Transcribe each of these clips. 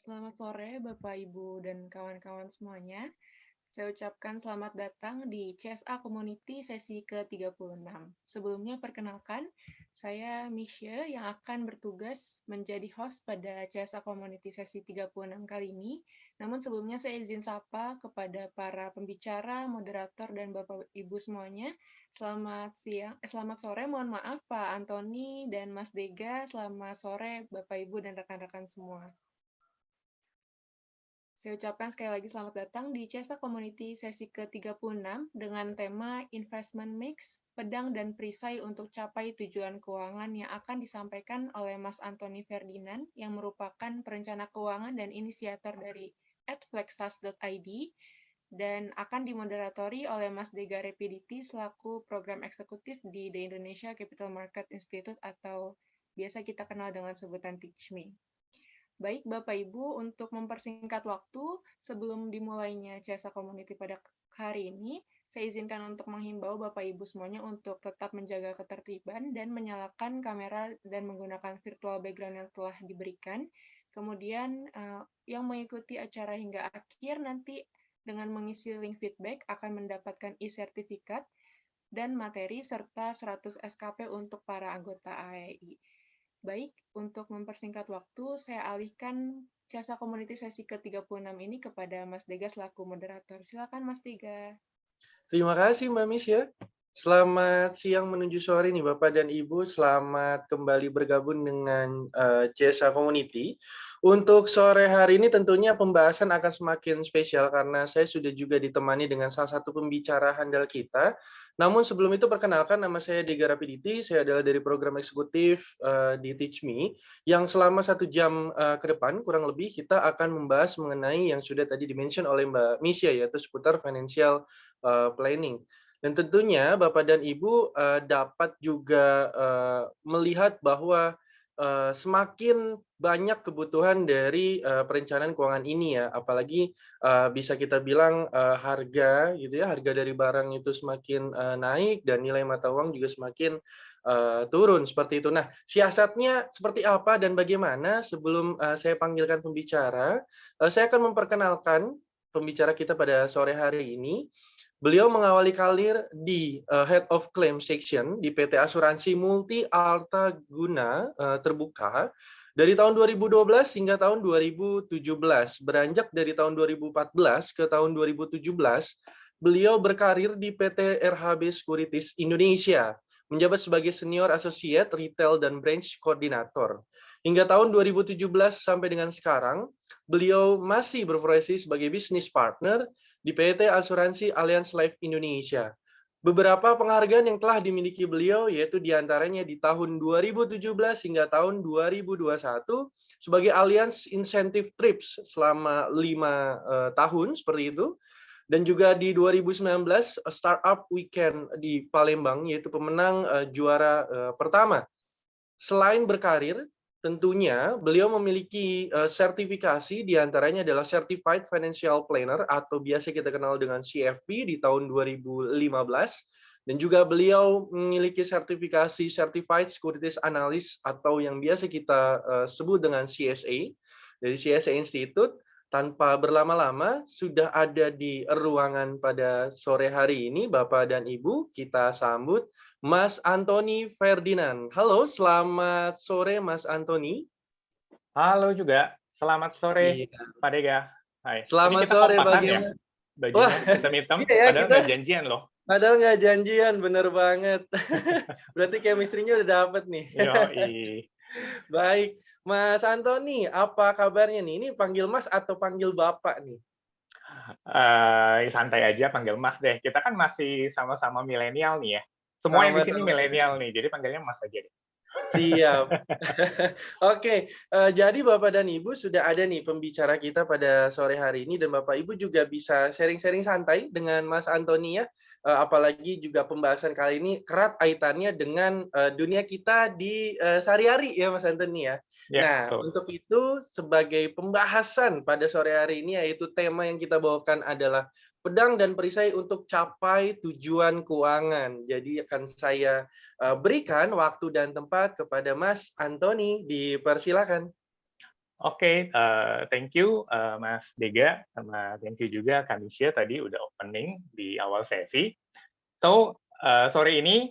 Selamat sore Bapak, Ibu, dan kawan-kawan semuanya. Saya ucapkan selamat datang di CSA Community sesi ke-36. Sebelumnya perkenalkan, saya Misha yang akan bertugas menjadi host pada CSA Community sesi 36 kali ini. Namun sebelumnya saya izin sapa kepada para pembicara, moderator, dan Bapak Ibu semuanya. Selamat sore, mohon maaf Pak Antoni dan Mas Dega. Selamat sore Bapak Ibu dan rekan-rekan semua. Saya ucapkan sekali lagi selamat datang di CESA Community sesi ke-36 dengan tema Investment Mix, Pedang dan Perisai untuk Capai Tujuan Keuangan yang akan disampaikan oleh Mas Antoni Ferdinand yang merupakan perencana keuangan dan inisiator dari @flexas.id dan akan dimoderatori oleh Mas Dega Repidity selaku program eksekutif di The Indonesia Capital Market Institute atau biasa kita kenal dengan sebutan Teach Me. Baik, Bapak Ibu, untuk mempersingkat waktu, sebelum dimulainya CSA Community pada hari ini, saya izinkan untuk menghimbau Bapak Ibu semuanya untuk tetap menjaga ketertiban dan menyalakan kamera dan menggunakan virtual background yang telah diberikan. Kemudian, yang mengikuti acara hingga akhir nanti dengan mengisi link feedback akan mendapatkan e-sertifikat dan materi serta 100 SKP untuk para anggota AEI. Baik, untuk mempersingkat waktu, saya alihkan jasa community sesi ke-36 ini kepada Mas Dega selaku moderator. Silakan Mas Dega. Terima kasih Mbak Miss ya. Selamat siang menuju sore nih Bapak dan Ibu. Selamat kembali bergabung dengan CSA Community. Untuk sore hari ini tentunya pembahasan akan semakin spesial karena saya sudah juga ditemani dengan salah satu pembicara handal kita. Namun sebelum itu perkenalkan, nama saya Dega Rapidity. Saya adalah dari program eksekutif di Teach Me yang selama 1 jam ke depan kurang lebih kita akan membahas mengenai yang sudah tadi dimention oleh Mbak Misha, yaitu seputar financial planning. Dan tentunya Bapak dan Ibu dapat juga melihat bahwa semakin banyak kebutuhan dari perencanaan keuangan ini ya, apalagi bisa kita bilang harga gitu ya, harga dari barang itu semakin naik dan nilai mata uang juga semakin turun seperti itu. Nah, siasatnya seperti apa dan bagaimana? Sebelum saya panggilkan pembicara, saya akan memperkenalkan pembicara kita pada sore hari ini. Beliau mengawali karir di Head of Claim Section di PT Asuransi Multi Arta Guna Terbuka dari tahun 2012 hingga tahun 2017. Beranjak dari tahun 2014 ke tahun 2017, beliau berkarir di PT RHB Securities Indonesia, menjabat sebagai Senior Associate Retail dan Branch Coordinator. Hingga tahun 2017 sampai dengan sekarang, beliau masih berprofesi sebagai Business Partner di PT Asuransi Allianz Life Indonesia. Beberapa penghargaan yang telah dimiliki beliau yaitu diantaranya di tahun 2017 hingga tahun 2021 sebagai Allianz Incentive Trips selama 5 tahun seperti itu. Dan juga di 2019 Startup Weekend di Palembang yaitu pemenang juara pertama. Selain berkarir, tentunya beliau memiliki sertifikasi, diantaranya adalah Certified Financial Planner atau biasa kita kenal dengan CFP di tahun 2015, dan juga beliau memiliki sertifikasi Certified Securities Analyst atau yang biasa kita sebut dengan CSA dari CSA Institute. Tanpa berlama-lama, sudah ada di ruangan pada sore hari ini, Bapak dan Ibu, kita sambut Mas Antoni Ferdinand. Halo, selamat sore Mas Antoni. Halo juga, selamat sore Iya. Pak Dega. Hai. Ini Selamat kita sore, kompakan ya, bagaimana? Wah, bajunya hitam-hitam, iya ya, padahal kita nggak janjian loh. padahal nggak janjian, bener banget. Berarti chemistry-nya udah dapet nih. Yoi. Baik, Mas Antoni, apa kabarnya nih? Ini panggil Mas atau panggil Bapak nih? Santai aja panggil Mas deh. Kita kan masih sama-sama milenial nih ya. Semua yang di sini Sama-sama. milenial nih, jadi panggilnya Mas aja deh. Siap. Oke, jadi Bapak dan Ibu sudah ada nih pembicara kita pada sore hari ini dan Bapak Ibu juga bisa sharing-sharing santai dengan Mas Antoni ya. Apalagi juga pembahasan kali ini erat kaitannya dengan dunia kita di sehari-hari ya Mas Antoni ya. Ya, Nah, betul. untuk itu sebagai pembahasan pada sore hari ini yaitu tema yang kita bawakan adalah pedang dan perisai untuk capai tujuan keuangan. Jadi akan saya berikan waktu dan tempat kepada Mas Antoni, dipersilakan. Oke, thank you, Mas Dega, sama thank you juga Kamisya tadi udah opening di awal sesi. So, sore ini,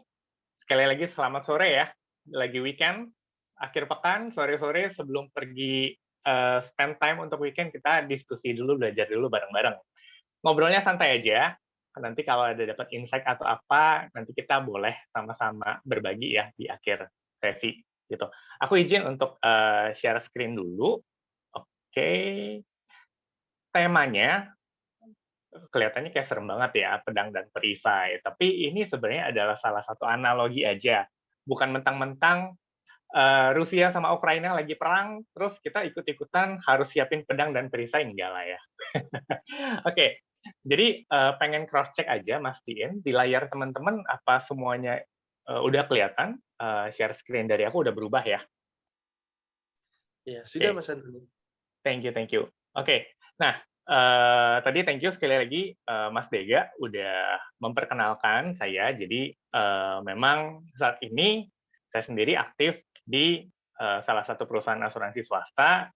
sekali lagi selamat sore ya, lagi weekend, akhir pekan, sore-sore sebelum pergi spend time untuk weekend, kita diskusi dulu, belajar dulu bareng-bareng. Ngobrolnya santai aja, nanti kalau ada dapat insight atau apa, nanti kita boleh sama-sama berbagi ya di akhir sesi gitu. Aku izin untuk share screen dulu. Oke, temanya kelihatannya kayak serem banget ya, pedang dan perisai. Tapi ini sebenarnya adalah salah satu analogi aja. Bukan mentang-mentang Rusia sama Ukraina lagi perang, terus kita ikut-ikutan harus siapin pedang dan perisai, enggak lah ya. Oke, jadi pengen cross check aja, mastiin di layar teman-teman apa semuanya udah kelihatan. Share screen dari aku udah berubah ya. Ya, sudah Oke, Mas Antoni. thank you, thank you. Oke, nah tadi thank you sekali lagi Mas Dega udah memperkenalkan saya. Jadi memang saat ini saya sendiri aktif di salah satu perusahaan asuransi swasta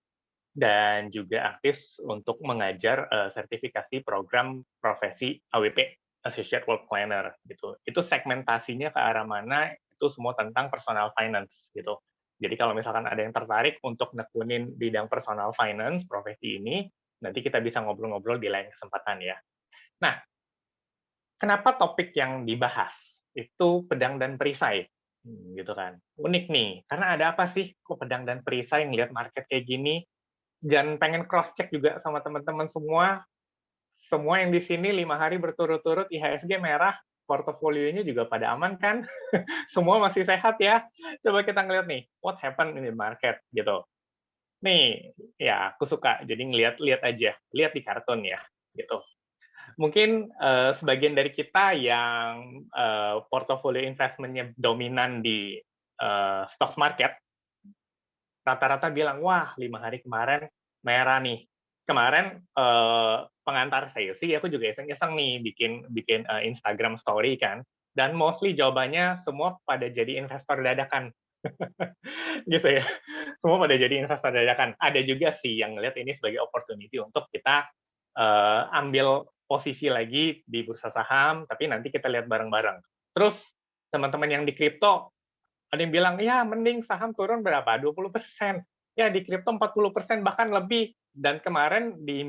dan juga aktif untuk mengajar sertifikasi program profesi AWP, Associate Work Planner gitu. Itu segmentasinya ke arah mana, itu semua tentang personal finance gitu. Jadi kalau misalkan ada yang tertarik untuk nekunin bidang personal finance, profesi ini, nanti kita bisa ngobrol-ngobrol di lain kesempatan ya. Nah, kenapa topik yang dibahas itu pedang dan perisai? Gitu kan. Unik nih, karena ada apa sih kok pedang dan perisai ngelihat market kayak gini, dan pengen cross check juga sama teman-teman semua yang di sini 5 hari berturut-turut IHSG merah, portofolionya juga pada aman kan? Semua masih sehat ya? Coba kita ngeliat nih, what happened in the market gitu. Nih, ya aku suka, jadi lihat aja, lihat di kartun ya, gitu. Mungkin sebagian dari kita yang portofolio investment-nya dominan di stock market, rata-rata bilang, wah 5 hari kemarin merah nih. Kemarin pengantar sesi aku juga iseng-iseng nih bikin Instagram story kan, dan mostly jawabannya semua pada jadi investor dadakan. Gitu ya. Semua pada jadi investor dadakan. Ada juga sih yang ngelihat ini sebagai opportunity untuk kita ambil posisi lagi di bursa saham, tapi nanti kita lihat bareng-bareng. Terus teman-teman yang di kripto, ada yang bilang, ya mending saham turun berapa? 20%. Ya di kripto 40% bahkan lebih. Dan kemarin di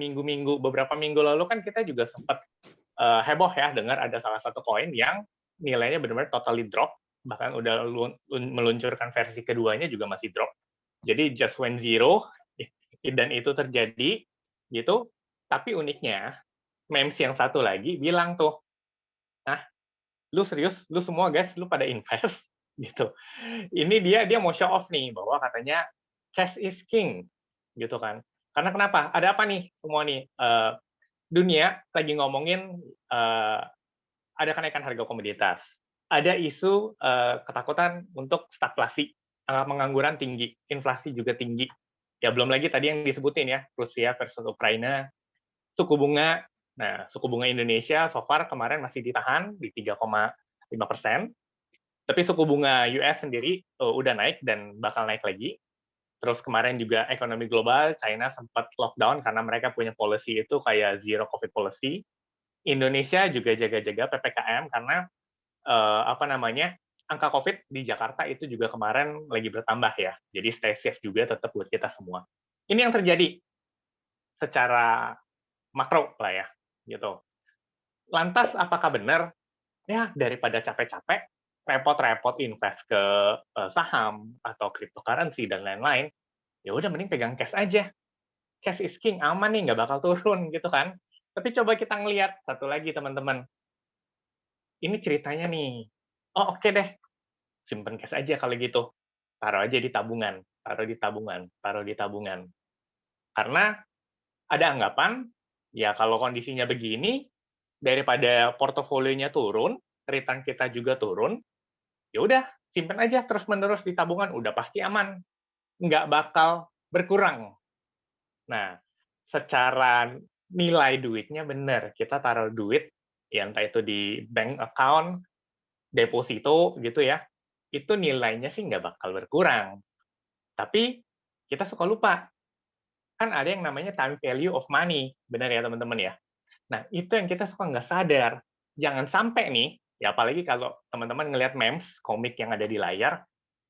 beberapa minggu lalu kan kita juga sempat heboh ya dengar ada salah satu koin yang nilainya benar-benar totally drop, bahkan udah meluncurkan versi keduanya juga masih drop. Jadi just went zero, dan itu terjadi gitu. Tapi uniknya, memes yang satu lagi bilang tuh, nah lu serius, lu semua guys, lu pada invest gitu. Ini dia mau show off nih bahwa katanya cash is king gitu kan. Karena kenapa? Ada apa nih semua nih? Dunia lagi ngomongin ada kenaikan harga komoditas, ada isu ketakutan untuk stagflasi, pengangguran tinggi, inflasi juga tinggi. Ya belum lagi tadi yang disebutin ya, Rusia versus Ukraina, suku bunga. Nah, suku bunga Indonesia so far kemarin masih ditahan di 3,5%, tapi suku bunga US sendiri udah naik dan bakal naik lagi. Terus kemarin juga ekonomi global, China sempat lockdown karena mereka punya policy itu kayak zero COVID policy. Indonesia juga jaga-jaga PPKM karena angka COVID di Jakarta itu juga kemarin lagi bertambah ya. Jadi stay safe juga tetap buat kita semua. Ini yang terjadi secara makro lah ya, gitu. Lantas apakah benar ya daripada capek-capek repot-repot invest ke saham atau cryptocurrency dan lain-lain, ya udah mending pegang cash aja. Cash is king, aman nih, nggak bakal turun gitu kan. Tapi coba kita ngelihat satu lagi teman-teman. Ini ceritanya nih. Oh oke deh, simpen cash aja kalau gitu. Taruh aja di tabungan, taruh di tabungan, taruh di tabungan. Karena ada anggapan, ya kalau kondisinya begini, daripada portofolionya turun, return kita juga turun, ya udah simpen aja terus-menerus di tabungan, udah pasti aman. Nggak bakal berkurang. Nah, secara nilai duitnya benar, kita taruh duit, ya entah itu di bank account, deposito gitu ya, itu nilainya sih nggak bakal berkurang. Tapi kita suka lupa, kan ada yang namanya time value of money, benar ya teman-teman ya? Nah, itu yang kita suka nggak sadar. Jangan sampai nih, ya apalagi kalau teman-teman ngelihat memes, komik yang ada di layar,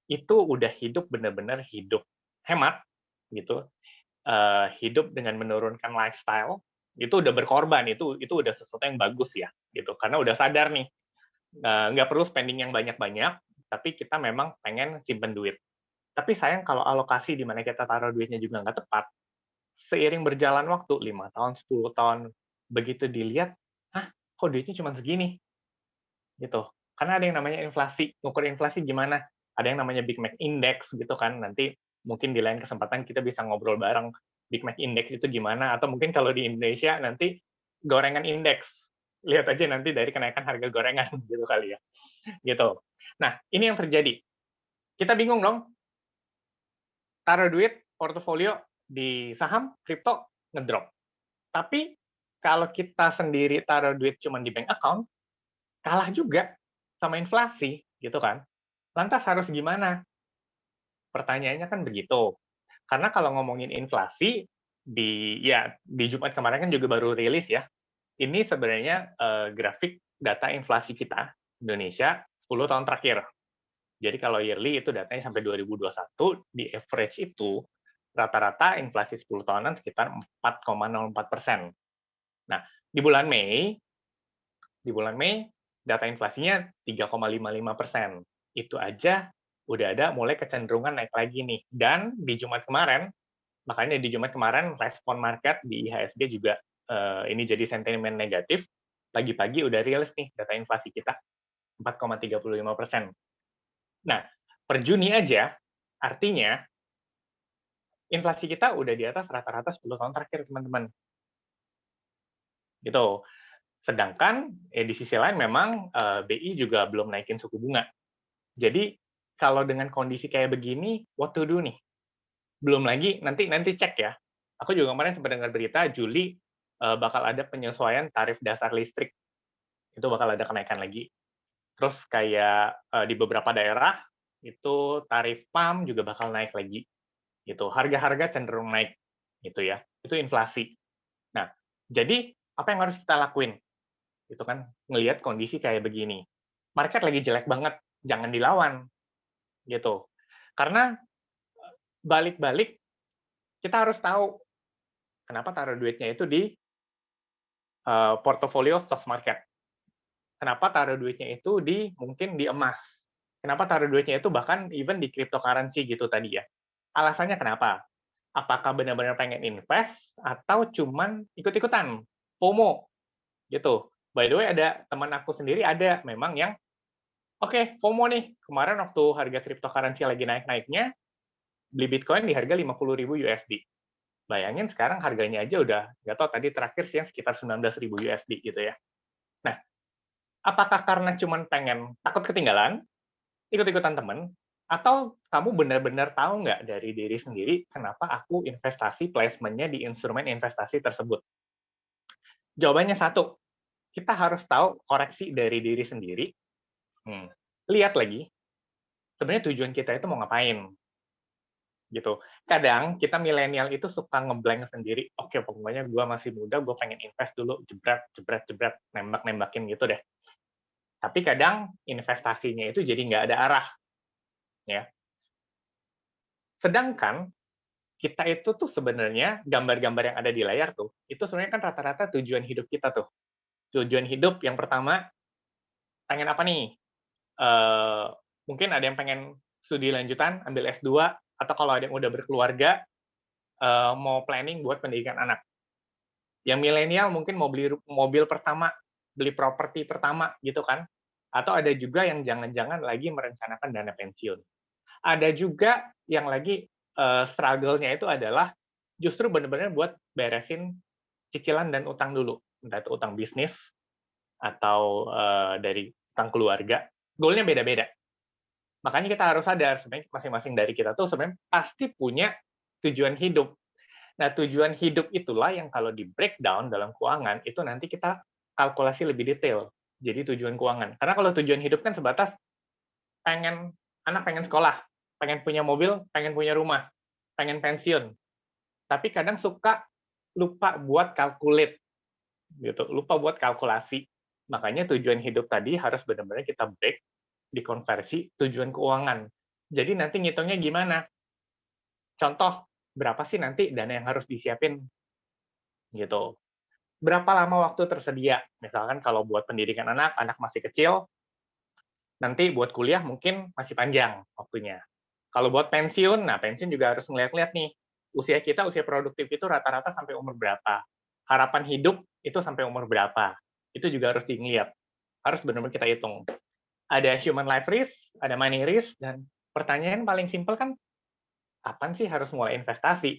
itu udah hidup benar-benar hidup hemat, gitu. Hidup dengan menurunkan lifestyle, itu udah berkorban, itu udah sesuatu yang bagus ya, gitu. Karena udah sadar nih, nggak perlu spending yang banyak-banyak, tapi kita memang pengen simpen duit. Tapi sayang kalau alokasi di mana kita taruh duitnya juga nggak tepat, seiring berjalan waktu, 5 tahun, 10 tahun, begitu dilihat, "Hah, kok duitnya cuma segini?" Gitu. Karena ada yang namanya inflasi. Ngukur inflasi gimana? Ada yang namanya Big Mac Index gitu kan. Nanti mungkin di lain kesempatan kita bisa ngobrol bareng Big Mac Index itu gimana, atau mungkin kalau di Indonesia nanti gorengan indeks. Lihat aja nanti dari kenaikan harga gorengan gitu kali ya. Gitu. Nah, ini yang terjadi. Kita bingung dong, taruh duit portofolio di saham, kripto, ngedrop. Tapi kalau kita sendiri taruh duit cuma di bank account, kalah juga sama inflasi, gitu kan. Lantas harus gimana? Pertanyaannya kan begitu. Karena kalau ngomongin inflasi, di Jumat kemarin kan juga baru rilis ya. Ini sebenarnya grafik data inflasi kita, Indonesia, 10 tahun terakhir. Jadi kalau yearly itu datanya sampai 2021, di average itu rata-rata inflasi 10 tahunan sekitar 4,04%. Nah, di bulan Mei data inflasinya 3,55%. Itu aja udah ada mulai kecenderungan naik lagi nih. Dan di Jumat kemarin, makanya di Jumat kemarin respon market di IHSG juga ini jadi sentimen negatif. Pagi-pagi udah rilis nih data inflasi kita 4,35%. Nah, per Juni aja artinya inflasi kita udah di atas rata-rata 10 tahun terakhir, teman-teman. Gitu. Sedangkan di sisi lain memang BI juga belum naikin suku bunga. Jadi kalau dengan kondisi kayak begini, what to do nih? Belum lagi nanti cek ya. Aku juga kemarin sempat dengar berita Juli bakal ada penyesuaian tarif dasar listrik. Itu bakal ada kenaikan lagi. Terus kayak di beberapa daerah itu tarif PAM juga bakal naik lagi. Gitu. Harga-harga cenderung naik gitu ya. Itu inflasi. Nah, jadi apa yang harus kita lakuin? Itu kan ngelihat kondisi kayak begini. Market lagi jelek banget, jangan dilawan. Gitu. Karena balik-balik kita harus tahu kenapa taruh duitnya itu di portofolio stock market. Kenapa taruh duitnya itu mungkin di emas. Kenapa taruh duitnya itu bahkan even di cryptocurrency gitu tadi ya. Alasannya kenapa? Apakah benar-benar pengen invest atau cuman ikut-ikutan, FOMO gitu. By the way, ada teman aku sendiri ada memang yang oke, FOMO nih. Kemarin waktu harga cryptocurrency lagi naik-naiknya, beli Bitcoin di harga 50.000 USD. Bayangin sekarang harganya aja udah, nggak tahu tadi terakhir sih yang sekitar 19.000 USD gitu ya. Nah, apakah karena cuman pengen takut ketinggalan, ikut-ikutan temen, atau kamu benar-benar tahu nggak dari diri sendiri kenapa aku investasi placement-nya di instrumen investasi tersebut? Jawabannya satu, kita harus tahu koreksi dari diri sendiri. Lihat lagi, sebenarnya tujuan kita itu mau ngapain? Gitu. Kadang kita milenial itu suka ngeblank sendiri. Oke, pokoknya gue masih muda, gue pengen invest dulu, jebret, jebret, jebret, nembak-nembakin gitu deh. Tapi kadang investasinya itu jadi nggak ada arah. Ya. Sedangkan kita itu tuh sebenarnya gambar-gambar yang ada di layar tuh, itu sebenarnya kan rata-rata tujuan hidup kita tuh. Tujuan hidup yang pertama, pengen apa nih? Mungkin ada yang pengen studi lanjutan, ambil S2, atau kalau ada yang udah berkeluarga, mau planning buat pendidikan anak. Yang milenial mungkin mau beli mobil pertama, beli properti pertama, gitu kan. Atau ada juga yang jangan-jangan lagi merencanakan dana pensiun. Ada juga yang lagi struggle-nya itu adalah justru benar-benar buat beresin cicilan dan utang dulu. Entah itu utang bisnis, atau dari utang keluarga. Goal-nya beda-beda. Makanya kita harus sadar, sebenarnya masing-masing dari kita tuh sebenarnya pasti punya tujuan hidup. Nah, tujuan hidup itulah yang kalau di breakdown dalam keuangan, itu nanti kita kalkulasi lebih detail. Jadi tujuan keuangan. Karena kalau tujuan hidup kan sebatas anak pengen sekolah, pengen punya mobil, pengen punya rumah, pengen pensiun. tapi kadang suka lupa buat calculate, gitu, lupa buat kalkulasi. Makanya tujuan hidup tadi harus benar-benar kita break, dikonversi tujuan keuangan. Jadi nanti ngitungnya gimana? Contoh, berapa sih nanti dana yang harus disiapin? Gitu. Berapa lama waktu tersedia? Misalkan kalau buat pendidikan anak, anak masih kecil, nanti buat kuliah mungkin masih panjang waktunya. Kalau buat pensiun, nah pensiun juga harus ngeliat-liat nih, usia kita, usia produktif itu rata-rata sampai umur berapa? Harapan hidup itu sampai umur berapa? Itu juga harus dilihat. Harus benar-benar kita hitung. Ada human life risk, ada money risk, dan pertanyaan paling simpel kan, kapan sih harus mulai investasi?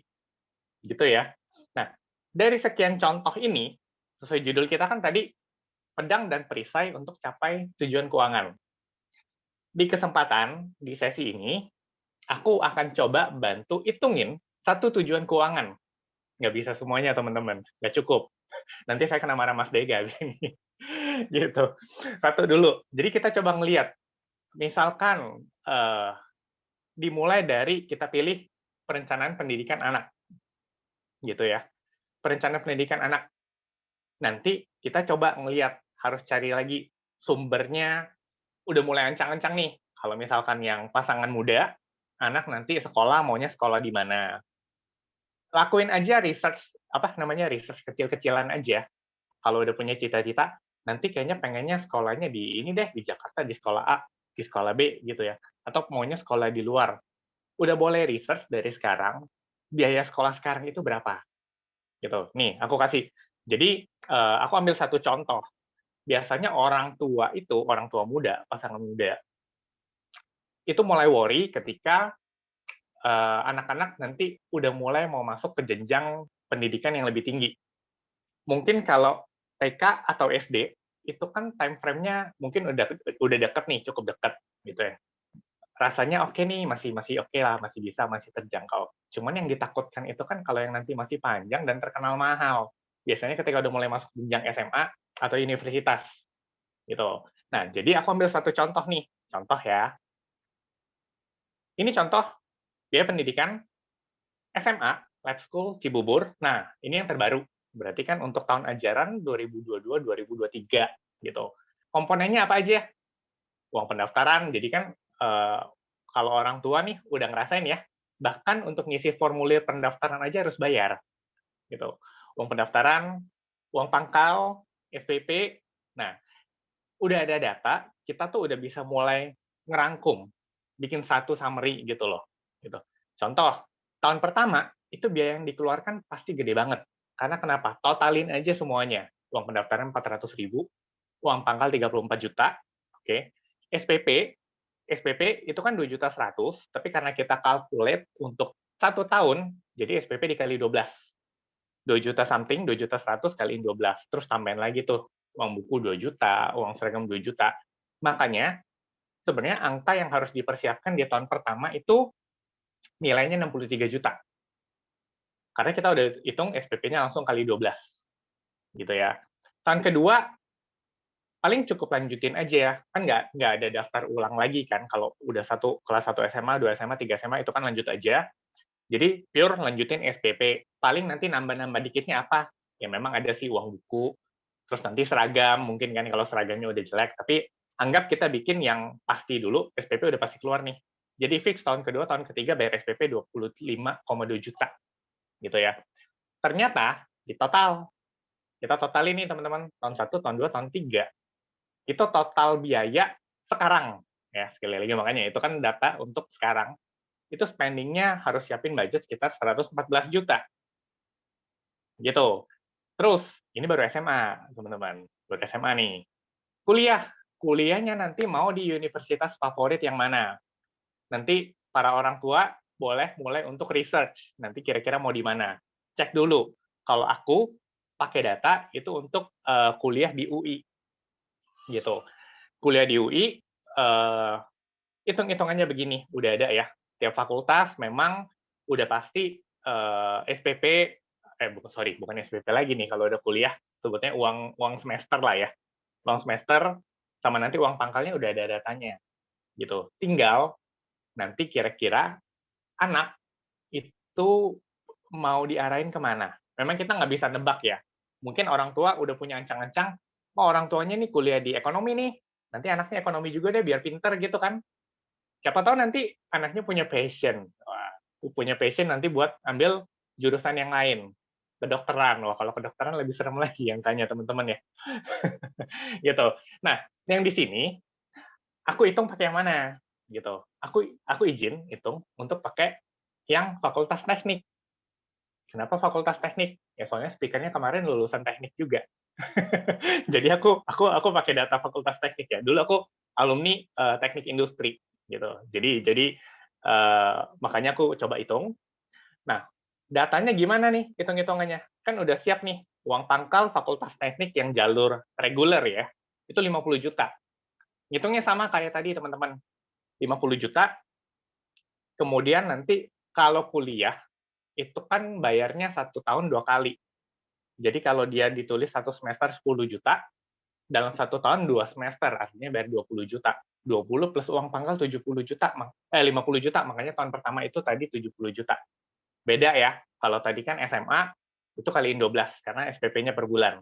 Gitu ya. Nah, dari sekian contoh ini, sesuai judul kita kan tadi, pedang dan perisai untuk capai tujuan keuangan. Di kesempatan, di sesi ini, aku akan coba bantu hitungin satu tujuan keuangan. Nggak bisa semuanya, teman-teman. Nggak cukup. Nanti saya kena marah Mas Dega. Gitu. Satu dulu. Jadi kita coba ngelihat. Misalkan, dimulai dari kita pilih perencanaan pendidikan anak. Gitu ya. Perencanaan pendidikan anak. Nanti kita coba ngelihat, harus cari lagi sumbernya, udah mulai ancang-ancang nih. Kalau misalkan yang pasangan muda, anak nanti sekolah, maunya sekolah di mana. Lakuin aja research, research kecil-kecilan aja. Kalau udah punya cita-cita, nanti kayaknya pengennya sekolahnya di ini deh, di Jakarta, di sekolah A, di sekolah B, gitu ya. Atau maunya sekolah di luar. Udah boleh research dari sekarang, biaya sekolah sekarang itu berapa. Gitu. Nih, aku kasih. Jadi, aku ambil satu contoh. Biasanya orang tua muda, pasangan muda, itu mulai worry ketika anak-anak nanti udah mulai mau masuk ke jenjang pendidikan yang lebih tinggi. Mungkin kalau TK atau SD, itu kan time frame-nya mungkin udah deket nih, cukup deket, gitu ya. Rasanya oke nih, masih oke lah, masih bisa, masih terjangkau. Cuman yang ditakutkan itu kan kalau yang nanti masih panjang dan terkenal mahal. Biasanya ketika udah mulai masuk jenjang SMA atau universitas, gitu. Nah, jadi aku ambil satu contoh nih, contoh ya. Ini contoh biaya pendidikan SMA, Lab School Cibubur. Nah, ini yang terbaru. Berarti kan untuk tahun ajaran 2022-2023 gitu. Komponennya apa aja? Uang pendaftaran. Jadi kan kalau orang tua nih udah ngerasain ya, bahkan untuk ngisi formulir pendaftaran aja harus bayar. Gitu. Uang pendaftaran, uang pangkal, SPP. Nah, udah ada data, kita tuh udah bisa mulai ngerangkum, bikin satu summary gitu loh. Gitu. Contoh, tahun pertama, itu biaya yang dikeluarkan pasti gede banget. Karena kenapa? Totalin aja semuanya. Uang pendaftaran 400.000, uang pangkal 34 juta, oke. SPP itu kan 2.100.000, tapi karena kita calculate untuk 1 tahun, jadi SPP dikali 12. 2 juta something, 2.100.000 kali 12. Terus tambahin lagi tuh, uang buku 2 juta, uang seragam 2 juta. Makanya, sebenarnya angka yang harus dipersiapkan di tahun pertama itu nilainya 63 juta. Karena kita udah hitung SPP-nya langsung kali 12. Gitu ya. Tahun kedua, paling cukup lanjutin aja ya. Kan nggak ada daftar ulang lagi kan. Kalau udah kelas 1 SMA, 2 SMA, 3 SMA, itu kan lanjut aja. Jadi, pure lanjutin SPP. Paling nanti nambah-nambah dikitnya apa? Ya memang ada sih uang buku, terus nanti seragam, mungkin kan kalau seragamnya udah jelek, tapi anggap kita bikin yang pasti dulu, SPP udah pasti keluar nih. Jadi fix tahun kedua, tahun ketiga bayar SPP 25,2 juta. Gitu ya. Ternyata di total, kita total ini teman-teman, tahun 1, tahun 2, tahun 3, itu total biaya sekarang. Ya, sekali lagi makanya itu kan data untuk sekarang. Itu spending-nya harus siapin budget sekitar 114 juta. Gitu. Terus, ini baru SMA, teman-teman. Baru SMA nih. Kuliahnya nanti mau di universitas favorit yang mana? Nanti para orang tua boleh mulai untuk research. Nanti kira-kira mau di mana? Cek dulu. Kalau aku pakai data itu untuk kuliah di UI. Gitu. Kuliah di UI, hitung-hitungannya begini, udah ada ya. Tiap fakultas memang udah pasti SPP, bukan SPP lagi nih kalau udah kuliah, sebutnya uang semester lah ya. Uang semester sama nanti uang pangkalnya udah ada datanya. Gitu. Tinggal nanti kira-kira anak itu mau diarahin kemana. Memang kita nggak bisa nebak ya. Mungkin orang tua udah punya ancang-ancang, oh orang tuanya nih kuliah di ekonomi nih, nanti anaknya ekonomi juga deh biar pinter gitu kan. Siapa tahu nanti anaknya punya passion. Wah, punya passion nanti buat ambil jurusan yang lain. Kedokteran. Wah, kalau kedokteran lebih serem lagi yang tanya teman-teman ya. Gitu. Nah, yang di sini aku hitung pakai yang mana gitu. Aku izin hitung untuk pakai yang fakultas teknik. Kenapa fakultas teknik? Ya soalnya speakernya kemarin lulusan teknik juga. Jadi aku pakai data fakultas teknik ya. Dulu aku alumni teknik industri gitu. Jadi makanya aku coba hitung. Nah, datanya gimana nih hitung-hitungannya? Kan udah siap nih uang pangkal fakultas teknik yang jalur reguler ya. Itu 50 juta. Hitungnya sama kayak tadi teman-teman. 50 juta. Kemudian nanti kalau kuliah itu kan bayarnya 1 tahun 2 kali. Jadi kalau dia ditulis 1 semester 10 juta, dalam 1 tahun 2 semester, artinya bayar 20 juta. 20 plus uang pangkal 70 juta, 50 juta, makanya tahun pertama itu tadi 70 juta. Beda ya, kalau tadi kan SMA, itu kaliin 12, karena SPP-nya per bulan.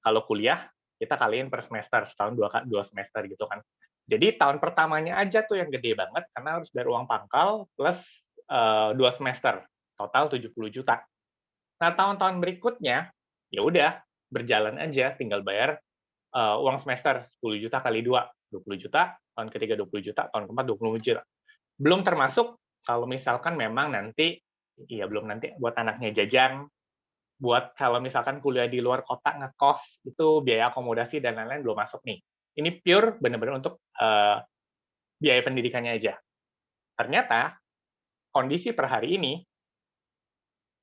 Kalau kuliah, kita kaliin per semester, setahun 2 semester gitu kan. Jadi tahun pertamanya aja tuh yang gede banget, karena harus bayar uang pangkal plus 2 semester, total 70 juta. Nah, tahun-tahun berikutnya, ya udah, berjalan aja, tinggal bayar uang semester 10 juta kali 2, 20 juta, tahun ketiga 20 juta, tahun keempat 20 juta. Belum termasuk kalau misalkan memang nanti, iya belum nanti buat anaknya jajan, buat kalau misalkan kuliah di luar kota ngekos, itu biaya akomodasi dan lain-lain belum masuk nih. Ini pure benar-benar untuk biaya pendidikannya aja. Ternyata kondisi per hari ini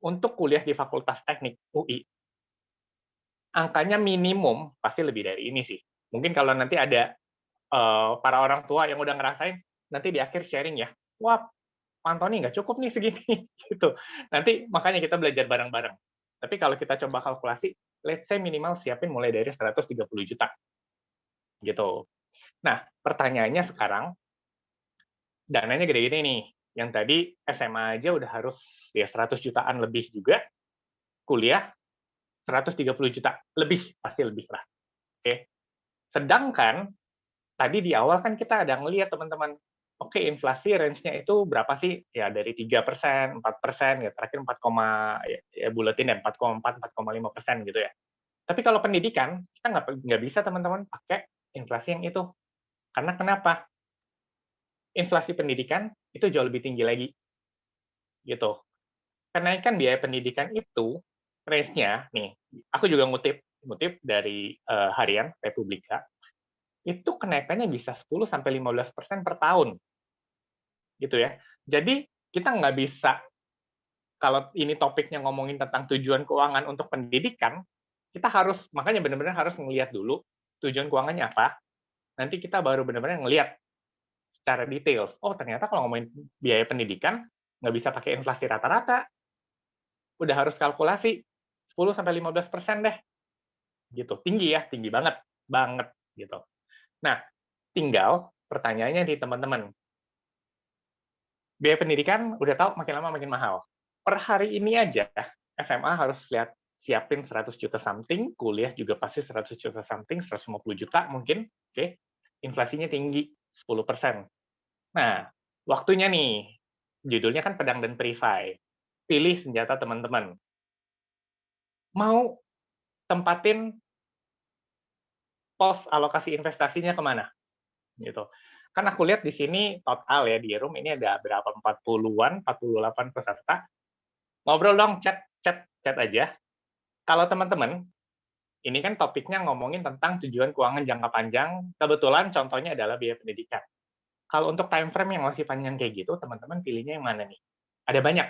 untuk kuliah di Fakultas Teknik UI, angkanya minimum pasti lebih dari ini sih. Mungkin kalau nanti ada para orang tua yang udah ngerasain, nanti di akhir sharing ya, wah, Pak Antoni nggak cukup nih segini, gitu. Nanti makanya kita belajar bareng-bareng. Tapi kalau kita coba kalkulasi, let's say minimal siapin mulai dari 130 juta, gitu. Nah, pertanyaannya sekarang, dananya gede-gede nih. Yang tadi SMA aja udah harus ya 100 jutaan lebih juga, kuliah 130 juta lebih, pasti lebih lah. Oke. Sedangkan tadi di awal kan kita ada ngelihat teman-teman, oke inflasi range-nya itu berapa sih? Ya dari 3%, 4%, ya terakhir 4, ya buletin ya 4,4, 4,5% gitu ya. Tapi kalau pendidikan, kita nggak bisa teman-teman pakai inflasi yang itu. Karena kenapa? Inflasi pendidikan itu jauh lebih tinggi lagi. Gitu. Kenaikan biaya pendidikan itu, range-nya, nih, aku juga ngutip dari harian Republika, itu kenaikannya bisa 10-15% per tahun. Gitu ya. Jadi kita nggak bisa, kalau ini topiknya ngomongin tentang tujuan keuangan untuk pendidikan, kita harus, makanya benar-benar harus ngelihat dulu tujuan keuangannya apa, nanti kita baru benar-benar ngelihat secara detail. Oh ternyata kalau ngomongin biaya pendidikan, nggak bisa pakai inflasi rata-rata, udah harus kalkulasi 10-15% deh. Gitu, tinggi ya, tinggi banget, banget gitu. Nah, tinggal pertanyaannya di teman-teman, biaya pendidikan udah tahu makin lama makin mahal. Per hari ini aja, SMA harus siapin 100 juta something, kuliah juga pasti 100 juta something, 150 juta mungkin, oke. Inflasinya tinggi, 10%. Nah, waktunya nih, judulnya kan pedang dan perisai. Pilih senjata teman-teman. Mau tempatin pos alokasi investasinya kemana? Gitu. Kan aku lihat di sini total ya di room ini ada berapa 40-an, 48 peserta. Ngobrol dong, chat aja. Kalau teman-teman, ini kan topiknya ngomongin tentang tujuan keuangan jangka panjang, kebetulan contohnya adalah biaya pendidikan. Kalau untuk time frame yang masih panjang kayak gitu, teman-teman pilihnya yang mana nih? Ada banyak.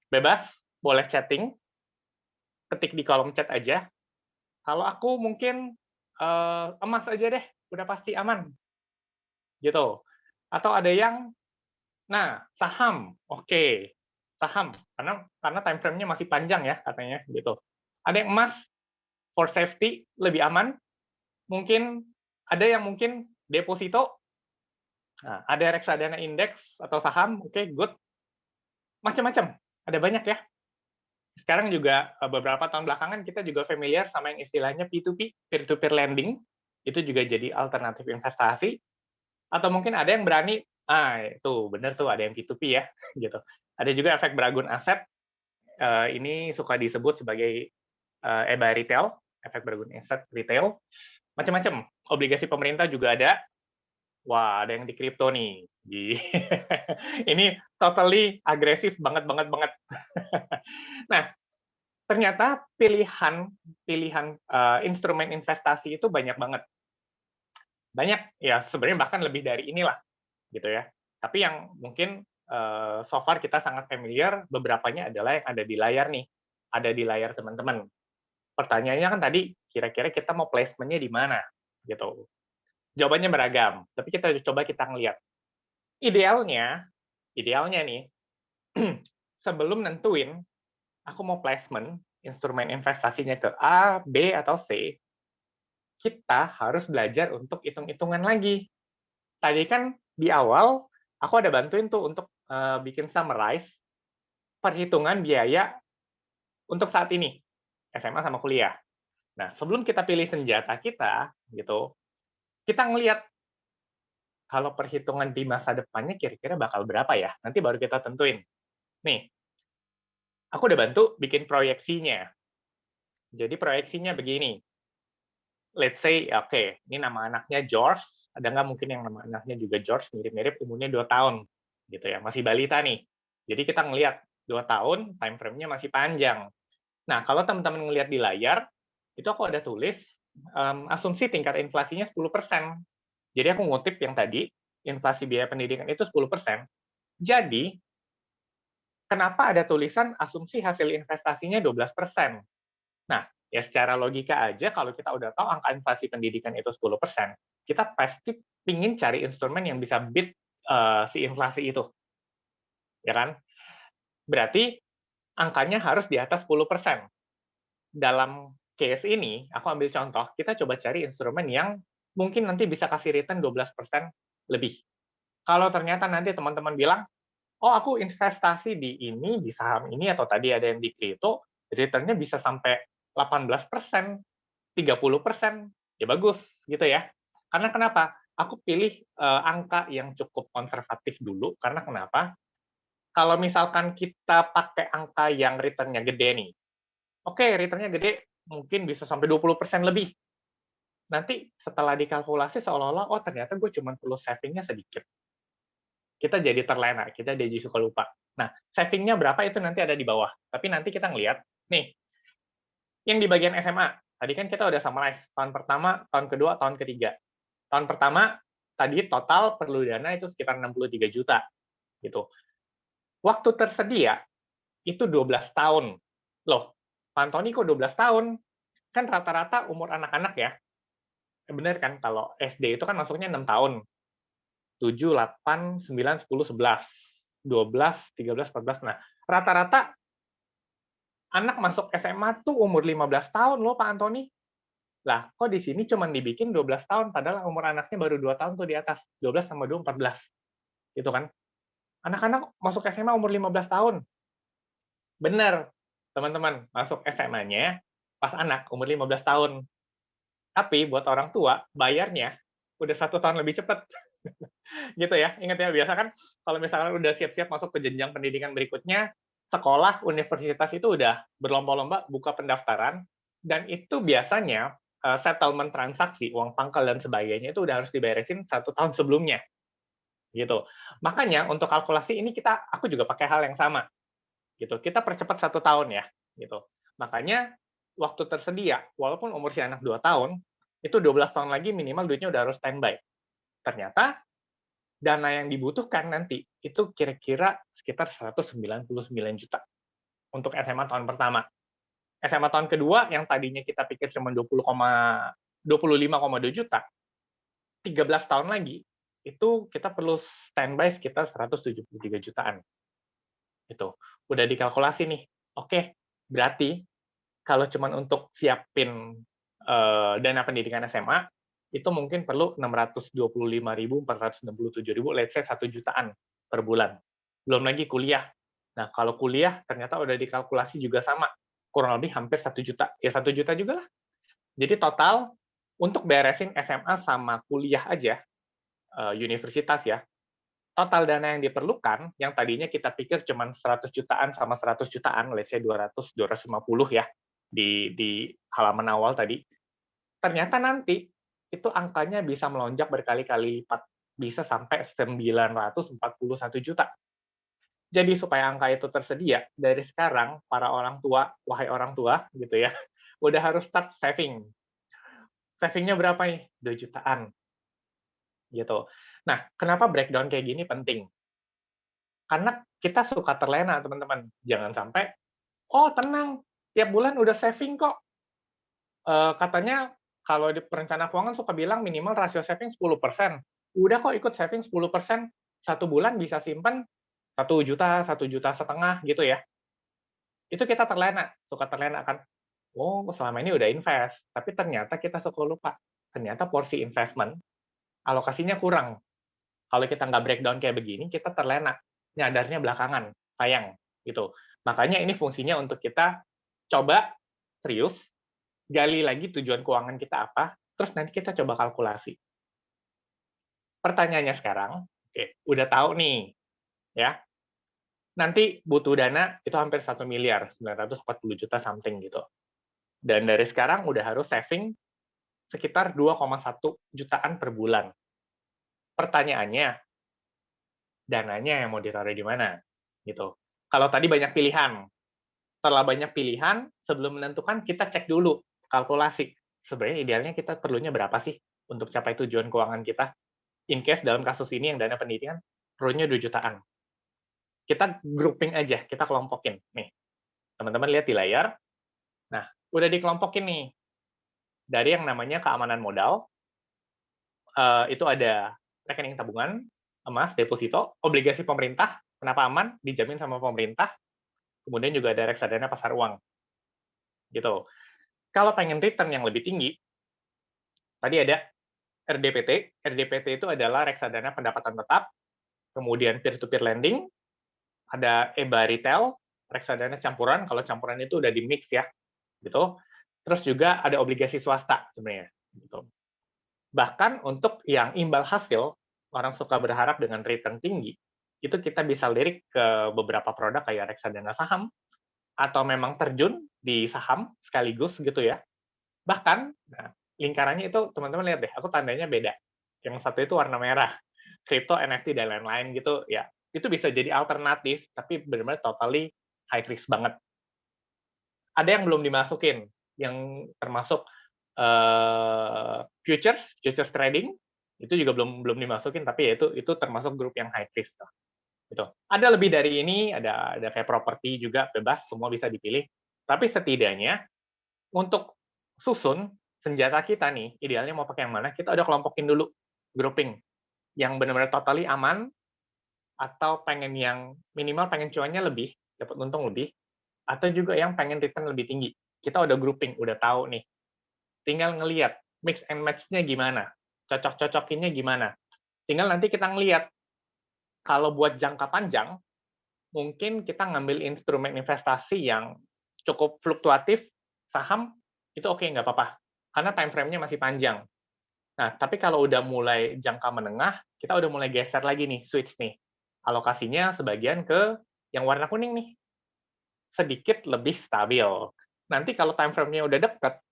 Bebas, boleh chatting, ketik di kolom chat aja. Kalau aku mungkin emas aja deh, udah pasti aman. Gitu. Atau ada yang, nah, saham, oke. Saham, karena time frame-nya masih panjang ya katanya gitu. Ada yang emas, for safety, lebih aman. Mungkin ada yang mungkin deposito, nah, ada reksadana indeks atau saham, oke, good. Macam-macam, ada banyak ya. sekarang juga beberapa tahun belakangan kita juga familiar sama yang istilahnya P2P, peer-to-peer lending, itu juga jadi alternatif investasi. Atau mungkin ada yang berani, itu bener tuh ada yang P2P ya, gitu. Ada juga efek beragun aset, ini suka disebut sebagai EBA retail, efek beragun aset retail, macam-macam. Obligasi pemerintah juga ada. Wah, ada yang di kripto nih. Ini totally agresif banget. Nah, ternyata pilihan instrumen investasi itu banyak banget. Banyak, ya sebenarnya bahkan lebih dari inilah, gitu ya. Tapi yang mungkin so far kita sangat familiar, beberapanya adalah yang ada di layar nih, ada di layar teman-teman. Pertanyaannya kan tadi, kira-kira kita mau placement-nya di mana, gitu. Jawabannya beragam, tapi kita coba kita ngelihat. Idealnya nih, sebelum nentuin aku mau placement instrumen investasinya ke A, B, atau C, kita harus belajar untuk hitung-hitungan lagi. Tadi kan di awal, aku ada bantuin tuh untuk bikin summarize perhitungan biaya untuk saat ini, SMA sama kuliah. Nah, sebelum kita pilih senjata kita, gitu, kita ngelihat kalau perhitungan di masa depannya kira-kira bakal berapa ya? Nanti baru kita tentuin. Nih, aku udah bantu bikin proyeksinya. Jadi proyeksinya begini. Let's say, oke, ini nama anaknya George. Ada nggak mungkin yang nama anaknya juga George, mirip-mirip, umurnya 2 tahun. Gitu ya, masih balita nih. Jadi kita ngelihat 2 tahun, time frame-nya masih panjang. Nah, kalau teman-teman ngelihat di layar, itu aku ada tulis asumsi tingkat inflasinya 10%. Jadi aku ngutip yang tadi, inflasi biaya pendidikan itu 10%. Jadi, kenapa ada tulisan asumsi hasil investasinya 12%? Nah, ya secara logika aja, kalau kita udah tahu angka inflasi pendidikan itu 10%, kita pasti pingin cari instrumen yang bisa beat si inflasi itu. Ya kan? Berarti angkanya harus di atas 10%. Dalam case ini, aku ambil contoh, kita coba cari instrumen yang mungkin nanti bisa kasih return 12% lebih. Kalau ternyata nanti teman-teman bilang, oh aku investasi di ini, di saham ini, atau tadi ada yang di kripto, return-nya bisa sampai 18%, 30%, ya bagus, gitu ya. Karena kenapa? Aku pilih angka yang cukup konservatif dulu, karena kenapa? Kalau misalkan kita pakai angka yang return-nya gede nih, oke, return-nya gede, mungkin bisa sampai 20% lebih. Nanti setelah dikalkulasi seolah-olah, oh ternyata gue cuma perlu saving-nya sedikit. Kita jadi terlena, kita jadi suka lupa. Nah, saving-nya berapa itu nanti ada di bawah. Tapi nanti kita ngelihat, nih, yang di bagian SMA, tadi kan kita udah summarize, tahun pertama, tahun kedua, tahun ketiga. Tahun pertama, tadi total perlu dana itu sekitar 63 juta. Gitu. Waktu tersedia, itu 12 tahun. Loh, Pak Antoni kok 12 tahun? Kan rata-rata umur anak-anak ya, bener kan, kalau SD itu kan masuknya 6 tahun. 7, 8, 9, 10, 11, 12, 13, 14. Nah, rata-rata anak masuk SMA tuh umur 15 tahun loh, Pak Antoni. Lah, kok di sini cuma dibikin 12 tahun, padahal umur anaknya baru 2 tahun tuh di atas. 12 sama 2, 14. Gitu kan. Anak-anak masuk SMA umur 15 tahun. Bener, teman-teman. Masuk SMA-nya pas anak, umur 15 tahun. Tapi buat orang tua, bayarnya udah 1 tahun lebih cepat. Gitu ya, ingat ya, biasa kan kalau misalkan udah siap-siap masuk ke jenjang pendidikan berikutnya, sekolah, universitas itu udah berlomba-lomba buka pendaftaran, dan itu biasanya settlement transaksi, uang pangkal dan sebagainya itu udah harus diberesin 1 tahun sebelumnya. Gitu. Makanya untuk kalkulasi ini aku juga pakai hal yang sama. Gitu. Kita percepat 1 tahun ya, gitu. Makanya waktu tersedia, walaupun umur si anak 2 tahun, itu 12 tahun lagi minimal duitnya udah harus standby. Ternyata dana yang dibutuhkan nanti itu kira-kira sekitar 199 juta untuk SMA tahun pertama. SMA tahun kedua yang tadinya kita pikir cuma 25,2 juta, 13 tahun lagi itu kita perlu standby sekitar 173 jutaan. Itu udah dikalkulasi nih. Oke, berarti kalau cuma untuk siapin dana pendidikan SMA itu mungkin perlu 625.467.000, let's say 1 jutaan per bulan. Belum lagi kuliah. Nah, kalau kuliah ternyata udah dikalkulasi juga sama, kurang lebih hampir 1 juta. Ya 1 juta juga lah. Jadi total untuk beresin SMA sama kuliah aja, universitas ya, total dana yang diperlukan, yang tadinya kita pikir cuma 100 jutaan sama 100 jutaan, let's say 200, 250 ya, di halaman awal tadi, ternyata nanti itu angkanya bisa melonjak berkali-kali lipat, bisa sampai 941 juta. Jadi supaya angka itu tersedia, dari sekarang para orang tua, wahai orang tua gitu ya, udah harus start saving. Savingnya berapa nih? 2 jutaan gitu. Nah, kenapa breakdown kayak gini penting? Karena kita suka terlena, teman-teman. Jangan sampai, oh tenang, tiap bulan udah saving kok. Katanya kalau di perencana keuangan suka bilang minimal rasio saving 10%. Udah kok ikut saving 10%, 1 bulan bisa simpen 1 juta, 1,5 juta gitu ya. Itu kita terlena, suka terlena kan. Oh, selama ini udah invest, tapi ternyata kita suka lupa. Ternyata porsi investment, alokasinya kurang. Kalau kita nggak breakdown kayak begini, kita terlena. Nyadarnya belakangan, sayang. Gitu. Makanya ini fungsinya untuk kita coba serius, gali lagi tujuan keuangan kita apa, terus nanti kita coba kalkulasi. Pertanyaannya sekarang, oke, udah tahu nih, ya, nanti butuh dana itu hampir 1 miliar, 940 juta something gitu. Dan dari sekarang udah harus saving sekitar 2,1 jutaan per bulan. Pertanyaannya, dananya yang mau ditaruh di mana? Gitu. Kalau tadi banyak pilihan, setelah banyak pilihan, sebelum menentukan kita cek dulu kalkulasi. Sebenarnya idealnya kita perlunya berapa sih untuk capai tujuan keuangan kita? In case dalam kasus ini yang dana pendidikan perlunya 2 jutaan. Kita grouping aja, kita kelompokin. Nih, teman-teman lihat di layar. Nah, udah dikelompokin nih. Dari yang namanya keamanan modal, itu ada rekening tabungan, emas, deposito, obligasi pemerintah, kenapa aman, dijamin sama pemerintah, kemudian juga ada reksadana pasar uang. Gitu. Kalau pengen return yang lebih tinggi, tadi ada RDPT. RDPT itu adalah reksadana pendapatan tetap, kemudian peer-to-peer lending, ada EBA retail, reksadana campuran, kalau campuran itu udah di-mix ya, gitu. Terus juga ada obligasi swasta sebenarnya, gitu. Bahkan untuk yang imbal hasil, orang suka berharap dengan return tinggi, itu kita bisa lirik ke beberapa produk kayak reksadana saham, atau memang terjun di saham sekaligus gitu ya. Bahkan, nah, lingkarannya itu teman-teman lihat deh, aku tandanya beda. Yang satu itu warna merah, kripto, NFT, dan lain-lain gitu, ya. Itu bisa jadi alternatif, tapi benar-benar totally high risk banget. Ada yang belum dimasukin, yang termasuk futures trading, itu juga belum dimasukin, tapi ya itu termasuk grup yang high risk. Gitu. Ada lebih dari ini, ada kayak properti juga, bebas, semua bisa dipilih. Tapi setidaknya, untuk susun senjata kita nih, idealnya mau pakai yang mana, kita udah kelompokin dulu, grouping. Yang benar-benar totally aman, atau pengen yang minimal pengen cuannya lebih, dapat untung lebih, atau juga yang pengen return lebih tinggi. Kita udah grouping, udah tahu nih. Tinggal ngelihat mix and match-nya gimana, cocok-cocokinnya gimana. Tinggal nanti kita ngelihat, kalau buat jangka panjang, mungkin kita ngambil instrumen investasi yang cukup fluktuatif, saham, itu oke, nggak apa-apa. Karena time frame-nya masih panjang. Nah, tapi kalau udah mulai jangka menengah, kita udah mulai geser lagi nih, switch nih. Alokasinya sebagian ke yang warna kuning nih. Sedikit lebih stabil. Nanti kalau time frame-nya udah deket,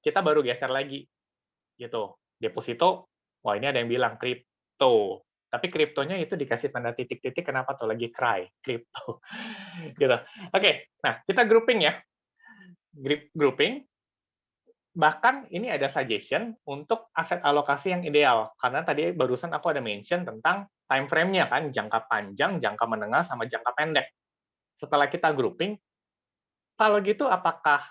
kita baru geser lagi. Gitu. Deposito, wah ini ada yang bilang kripto. Tapi kriptonya itu dikasih tanda titik-titik, kenapa tuh lagi cry, kripto. Gitu. Oke, nah kita grouping ya. Grouping, bahkan ini ada suggestion untuk aset alokasi yang ideal. Karena tadi barusan aku ada mention tentang time frame-nya kan, jangka panjang, jangka menengah, sama jangka pendek. Setelah kita grouping, kalau gitu apakah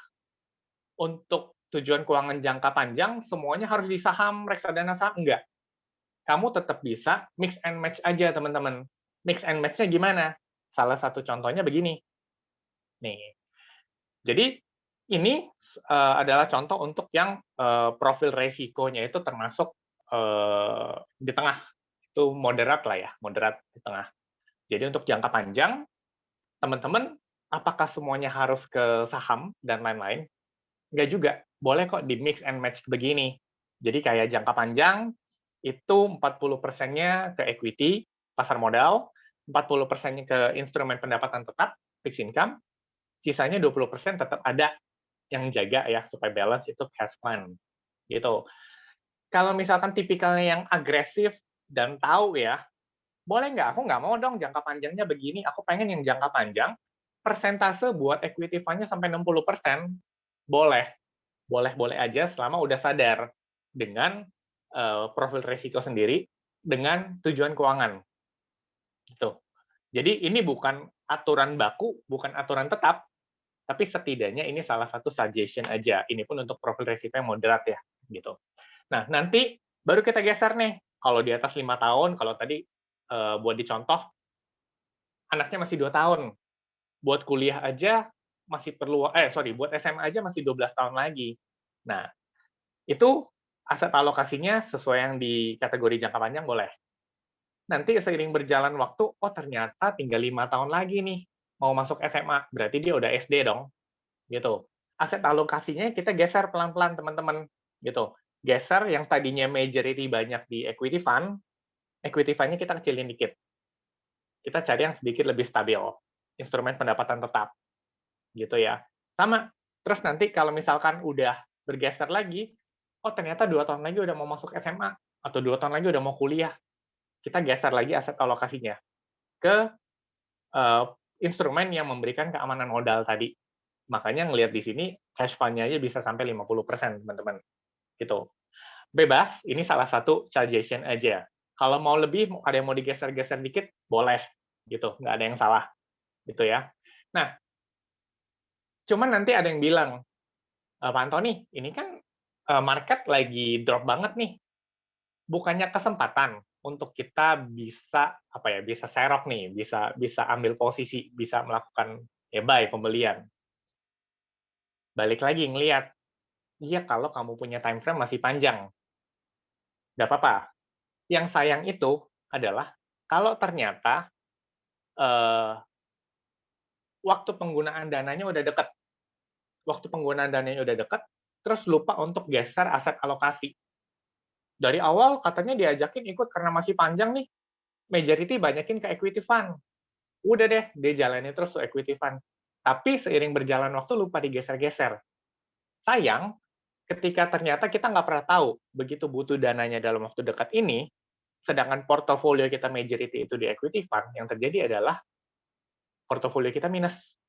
untuk tujuan keuangan jangka panjang semuanya harus di saham, reksadana saham? Enggak. Kamu tetap bisa mix and match aja, teman-teman. Mix and match-nya gimana? Salah satu contohnya begini. Nih. Jadi, ini adalah contoh untuk yang profil resikonya itu termasuk di tengah. Itu moderat lah ya, moderat di tengah. Jadi untuk jangka panjang, teman-teman, apakah semuanya harus ke saham dan lain-lain? Nggak juga, boleh kok di mix and match begini. Jadi kayak jangka panjang, itu 40%-nya ke equity, pasar modal, 40%-nya ke instrumen pendapatan tetap, fixed income, sisanya 20% tetap ada yang jaga ya, supaya balance itu cash plan. Gitu. Kalau misalkan tipikalnya yang agresif dan tahu ya, boleh nggak? Aku nggak mau dong jangka panjangnya begini, aku pengen yang jangka panjang, persentase buat equity fund-nya sampai 60%, boleh. Boleh-boleh aja selama udah sadar dengan profil risiko sendiri, dengan tujuan keuangan. Gitu. Jadi ini bukan aturan baku, bukan aturan tetap, tapi setidaknya ini salah satu suggestion aja. Ini pun untuk profil risiko yang moderat ya, gitu. Nah, nanti baru kita geser nih. Kalau di atas 5 tahun, kalau tadi buat dicontoh, anaknya masih 2 tahun. Buat kuliah aja masih perlu, buat SMA aja masih 12 tahun lagi. Nah, itu aset alokasinya sesuai yang di kategori jangka panjang boleh. Nanti seiring berjalan waktu, oh ternyata tinggal 5 tahun lagi nih, mau masuk SMA, berarti dia udah SD dong, gitu. Aset alokasinya kita geser pelan-pelan, teman-teman, gitu. Geser yang tadinya majority banyak di equity fund-nya kita kecilin dikit. Kita cari yang sedikit lebih stabil, instrumen pendapatan tetap, gitu ya. Sama, terus nanti kalau misalkan udah bergeser lagi, oh ternyata 2 tahun lagi udah mau masuk SMA, atau 2 tahun lagi udah mau kuliah, kita geser lagi aset alokasinya ke instrumen yang memberikan keamanan modal tadi. Makanya ngelihat di sini cash fund-nya aja bisa sampai 50%, teman-teman. Gitu. Bebas, ini salah satu suggestion aja. Kalau mau lebih, ada yang mau digeser-geser dikit, boleh. Gitu, nggak ada yang salah. Gitu ya. Nah, cuman nanti ada yang bilang, Pak Antoni, ini kan market lagi drop banget nih. Bukannya kesempatan untuk kita bisa bisa serok nih, bisa ambil posisi, bisa melakukan buy, pembelian. Balik lagi ngelihat, iya kalau kamu punya time frame masih panjang, nggak apa-apa. Yang sayang itu adalah kalau ternyata waktu penggunaan dananya udah dekat, terus lupa untuk geser aset alokasi. Dari awal katanya diajakin ikut karena masih panjang nih, majority banyakin ke equity fund. Udah deh, dia jalani terus tuh equity fund. Tapi seiring berjalan waktu lupa digeser-geser. Sayang, ketika ternyata kita nggak pernah tahu begitu butuh dananya dalam waktu dekat ini, sedangkan portofolio kita majority itu di equity fund, yang terjadi adalah portofolio kita minus.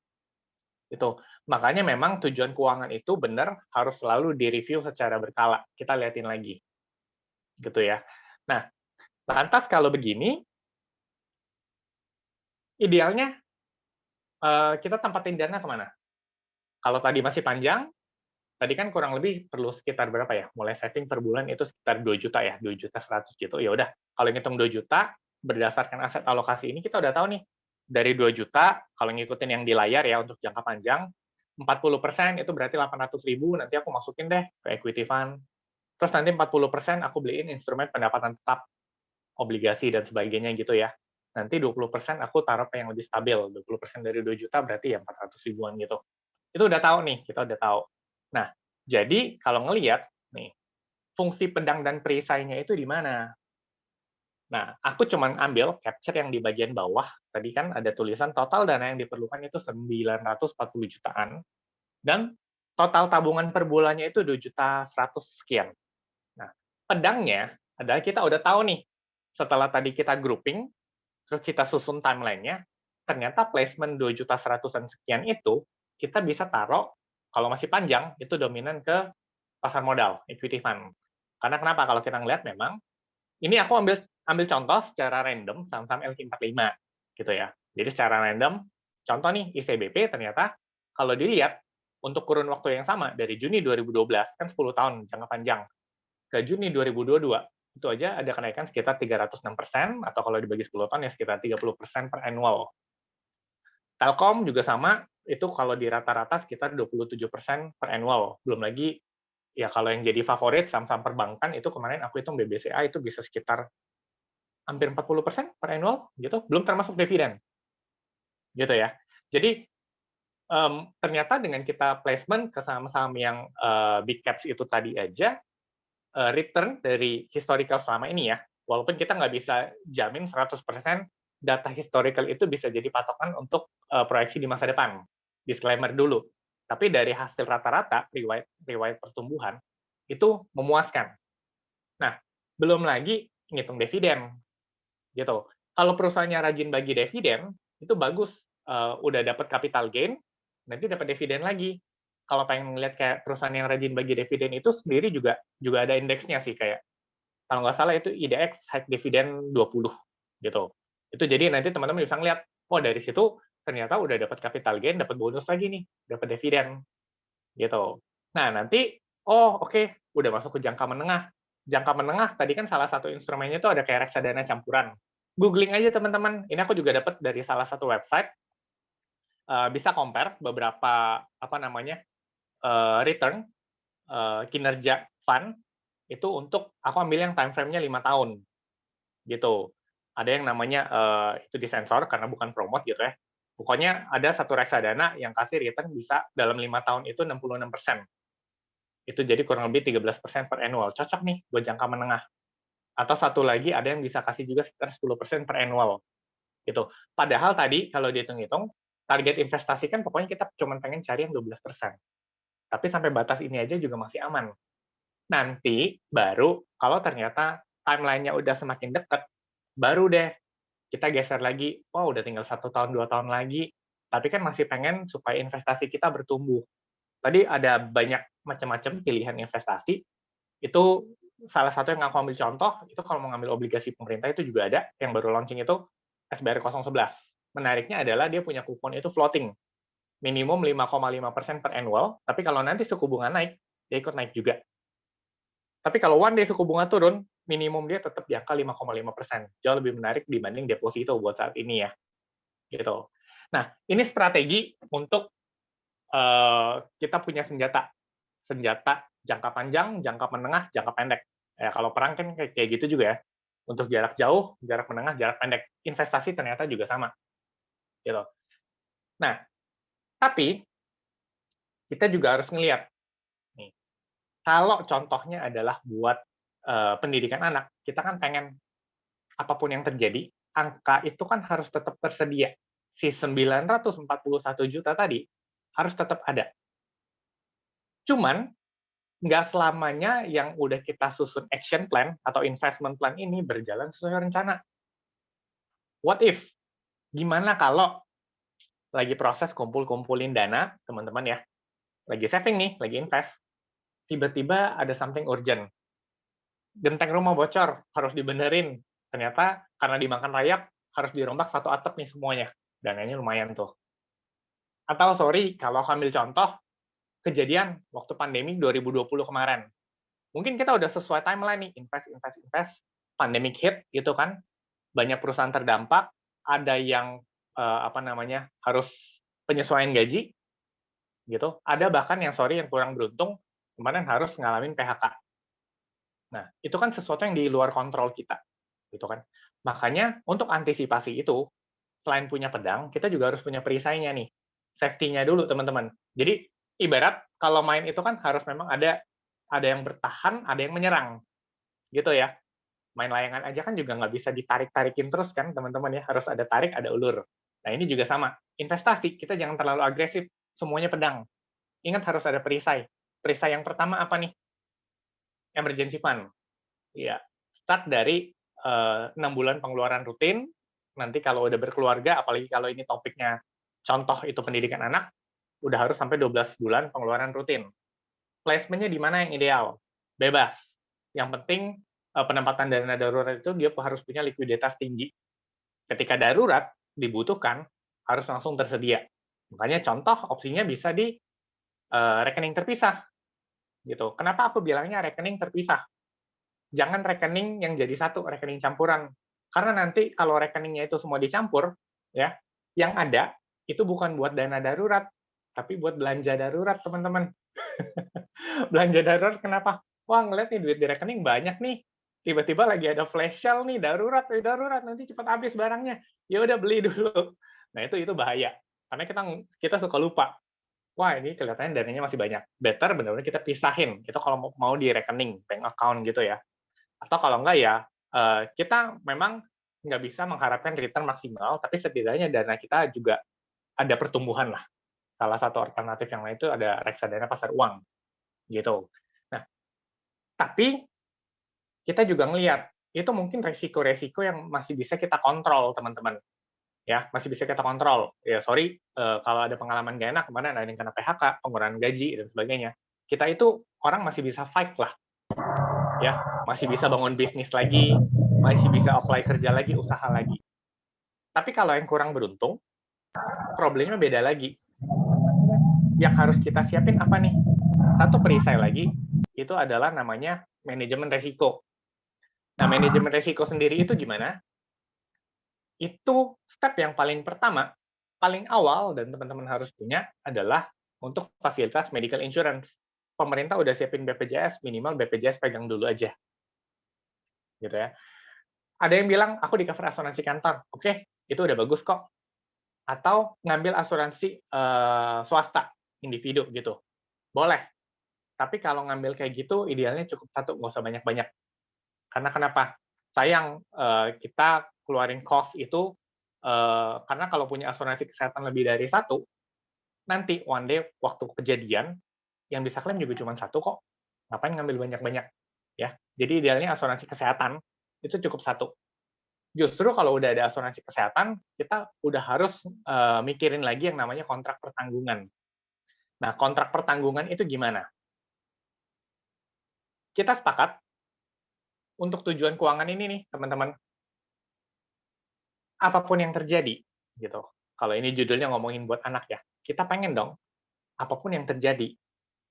Itu. Makanya memang tujuan keuangan itu benar harus selalu direview secara berkala. Kita liatin lagi. Gitu ya. Nah, lantas kalau begini, idealnya kita tempatin dana kemana? Kalau tadi masih panjang, tadi kan kurang lebih perlu sekitar berapa ya? Mulai saving per bulan itu sekitar 2 juta ya, 2 juta 100 gitu. Ya udah, kalau ngitung 2 juta, berdasarkan aset alokasi ini kita udah tahu nih, dari 2 juta, kalau ngikutin yang di layar ya untuk jangka panjang, 40% itu berarti 800.000, nanti aku masukin deh ke equity fund. Terus nanti 40% aku beliin instrumen pendapatan tetap, obligasi dan sebagainya gitu ya. Nanti 20% aku taruh ke yang lebih stabil, 20% dari 2 juta berarti ya 400 ribuan gitu. Itu udah tahu nih, kita udah tahu. Nah, jadi kalau ngelihat nih, fungsi pedang dan perisainya itu di mana? Nah, aku cuman ambil capture yang di bagian bawah. Tadi kan ada tulisan total dana yang diperlukan itu 940 jutaan, dan total tabungan per bulannya itu 2 juta 100 sekian. Nah, pedangnya adalah kita udah tahu nih, setelah tadi kita grouping, terus kita susun timeline-nya, ternyata placement 2 juta 100-an sekian itu, kita bisa taruh, kalau masih panjang, itu dominan ke pasar modal, equity fund. Karena kenapa? Kalau kita ngelihat memang, ini aku ambil contoh secara random, saham-saham LQ45, gitu ya. Jadi secara random, contoh nih, ICBP ternyata, kalau dilihat, untuk kurun waktu yang sama, dari Juni 2012, kan 10 tahun, jangka panjang, ke Juni 2022, itu aja ada kenaikan sekitar 306%, atau kalau dibagi 10 tahun ya sekitar 30% per annual. Telkom juga sama, itu kalau di rata-rata sekitar 27% per annual. Belum lagi, ya kalau yang jadi favorit, saham-saham perbankan, itu kemarin aku hitung BBCA itu bisa sekitar hampir 40% per annual, gitu, belum termasuk dividen. Gitu ya. Jadi ternyata dengan kita placement ke saham-saham yang big caps itu tadi aja, return dari historical selama ini ya, walaupun kita nggak bisa jamin 100% data historical itu bisa jadi patokan untuk proyeksi di masa depan. Disclaimer dulu. Tapi dari hasil rata-rata, riwayat pertumbuhan, itu memuaskan. Nah, belum lagi ngitung dividen. Gitu. Kalau perusahaannya rajin bagi dividen, itu bagus. Udah dapat capital gain, nanti dapat dividen lagi. Kalau pengen ngeliat kayak perusahaan yang rajin bagi dividen itu sendiri juga ada indeksnya sih, kayak kalau nggak salah itu IDX High Dividend 20 gitu. Itu jadi nanti teman-teman bisa ngeliat, oh dari situ ternyata udah dapat capital gain, dapat bonus lagi nih, dapat dividen gitu. Nah, nanti oke, udah masuk ke jangka menengah. Jangka menengah tadi kan salah satu instrumennya itu ada kayak reksadana campuran. Googling aja teman-teman. Ini aku juga dapat dari salah satu website. Bisa compare beberapa return kinerja fund itu untuk aku ambil yang time frame-nya 5 tahun. Gitu. Ada yang namanya itu disensor karena bukan promote gitu ya. Pokoknya ada satu reksadana yang kasih return bisa dalam 5 tahun itu 66%. Itu jadi kurang lebih 13% per annual. Cocok nih buat jangka menengah. Atau satu lagi ada yang bisa kasih juga sekitar 10% per annual. Gitu. Padahal tadi kalau dihitung-hitung, target investasi kan pokoknya kita cuma pengen cari yang 12%. Tapi sampai batas ini aja juga masih aman. Nanti baru kalau ternyata timeline-nya udah semakin dekat, baru deh kita geser lagi, udah tinggal 1 tahun, 2 tahun lagi, tapi kan masih pengen supaya investasi kita bertumbuh. Tadi ada banyak macam-macam pilihan investasi, itu salah satu yang aku ambil contoh, itu kalau mau ngambil obligasi pemerintah itu juga ada, yang baru launching itu SBR 011. Menariknya adalah dia punya kupon itu floating, minimum 5,5% per annual, tapi kalau nanti suku bunga naik, dia ikut naik juga. Tapi kalau one day suku bunga turun, minimum dia tetap di angka 5,5%. Jauh lebih menarik dibanding deposito buat saat ini ya. Gitu. Nah, ini strategi untuk kita punya senjata jangka panjang, jangka menengah, jangka pendek. Ya, kalau perang kan kayak gitu juga ya. Untuk jarak jauh, jarak menengah, jarak pendek. Investasi ternyata juga sama. Gitu. Nah, tapi kita juga harus ngelihat nih. Kalau contohnya adalah buat pendidikan anak, kita kan pengen apapun yang terjadi, angka itu kan harus tetap tersedia. Si 941 juta tadi harus tetap ada. Cuman nggak selamanya yang udah kita susun action plan atau investment plan ini berjalan sesuai rencana. What if? Gimana kalau lagi proses kumpulin dana, teman-teman ya, lagi saving nih, lagi invest, tiba-tiba ada something urgent. Genteng rumah bocor, harus dibenerin. Ternyata karena dimakan rayap, harus dirombak satu atap nih semuanya. Dananya lumayan tuh. Atau sorry, kalau ambil contoh, kejadian waktu pandemi 2020 kemarin. Mungkin kita udah sesuai timeline nih, invest, pandemic hit gitu kan, banyak perusahaan terdampak, ada yang harus penyesuaian gaji gitu, ada bahkan yang yang kurang beruntung kemarin harus ngalamin PHK. Nah, itu kan sesuatu yang di luar kontrol kita, gitu kan. Makanya untuk antisipasi itu, selain punya pedang, kita juga harus punya perisainya nih, safety-nya dulu teman-teman. Jadi ibarat kalau main itu kan harus memang ada yang bertahan, ada yang menyerang, gitu ya. Main layangan aja kan juga nggak bisa ditarik-tarikin terus kan teman-teman ya, harus ada tarik, ada ulur. Nah ini juga sama, investasi kita jangan terlalu agresif, semuanya pedang. Ingat harus ada perisai. Perisai yang pertama apa nih? Emergency fund. Iya, start dari 6 bulan pengeluaran rutin, nanti kalau udah berkeluarga, apalagi kalau ini topiknya contoh itu pendidikan anak, udah harus sampai 12 bulan pengeluaran rutin. Placement-nya di mana yang ideal? Bebas. Yang penting penempatan dana darurat itu dia harus punya likuiditas tinggi. Ketika darurat dibutuhkan, harus langsung tersedia. Makanya contoh opsinya bisa di rekening terpisah. Gitu. Kenapa aku bilangnya rekening terpisah? Jangan rekening yang jadi satu, rekening campuran. Karena nanti kalau rekeningnya itu semua dicampur, ya, yang ada itu bukan buat dana darurat, tapi buat belanja darurat, teman-teman. Belanja darurat kenapa? Wah, ngeliat nih duit di rekening banyak nih. Tiba-tiba lagi ada flash sale nih, darurat, nanti cepat habis barangnya. Ya udah beli dulu. Nah, itu bahaya. Karena kita suka lupa. Wah, ini kelihatannya dananya masih banyak. Better benar-benar kita pisahin. Itu kalau mau di rekening, bank account gitu ya. Atau kalau enggak ya, kita memang nggak bisa mengharapkan return maksimal, tapi setidaknya dana kita juga ada pertumbuhan lah. Salah satu alternatif yang lain itu ada reksadana pasar uang, gitu. Nah, tapi kita juga ngelihat, itu mungkin resiko-resiko yang masih bisa kita kontrol, teman-teman. Ya, masih bisa kita kontrol. Ya, sorry, kalau ada pengalaman nggak enak, kemarin ada yang kena PHK, pengurangan gaji, dan sebagainya. Kita itu orang masih bisa fight lah. Ya, masih bisa bangun bisnis lagi, masih bisa apply kerja lagi, usaha lagi. Tapi kalau yang kurang beruntung, problemnya beda lagi. Yang harus kita siapin apa nih? Satu perisai lagi, itu adalah namanya manajemen resiko. Nah, manajemen resiko sendiri itu gimana? Itu step yang paling pertama, paling awal dan teman-teman harus punya adalah untuk fasilitas medical insurance. Pemerintah udah siapin BPJS, minimal BPJS pegang dulu aja. Gitu ya. Ada yang bilang, aku di cover asuransi kantor. Oke, itu udah bagus kok. Atau ngambil asuransi swasta, individu gitu. Boleh. Tapi kalau ngambil kayak gitu, idealnya cukup satu, nggak usah banyak-banyak. Karena kenapa? Sayang, kita keluarin cost itu, karena kalau punya asuransi kesehatan lebih dari satu, nanti one day waktu kejadian, yang bisa klaim juga cuma satu kok. Ngapain ngambil banyak-banyak? Ya, jadi idealnya asuransi kesehatan itu cukup satu. Justru kalau udah ada asuransi kesehatan, kita udah harus mikirin lagi yang namanya kontrak pertanggungan. Nah, kontrak pertanggungan itu gimana? Kita sepakat untuk tujuan keuangan ini nih, teman-teman. Apapun yang terjadi, gitu. Kalau ini judulnya ngomongin buat anak ya, kita pengen dong, apapun yang terjadi,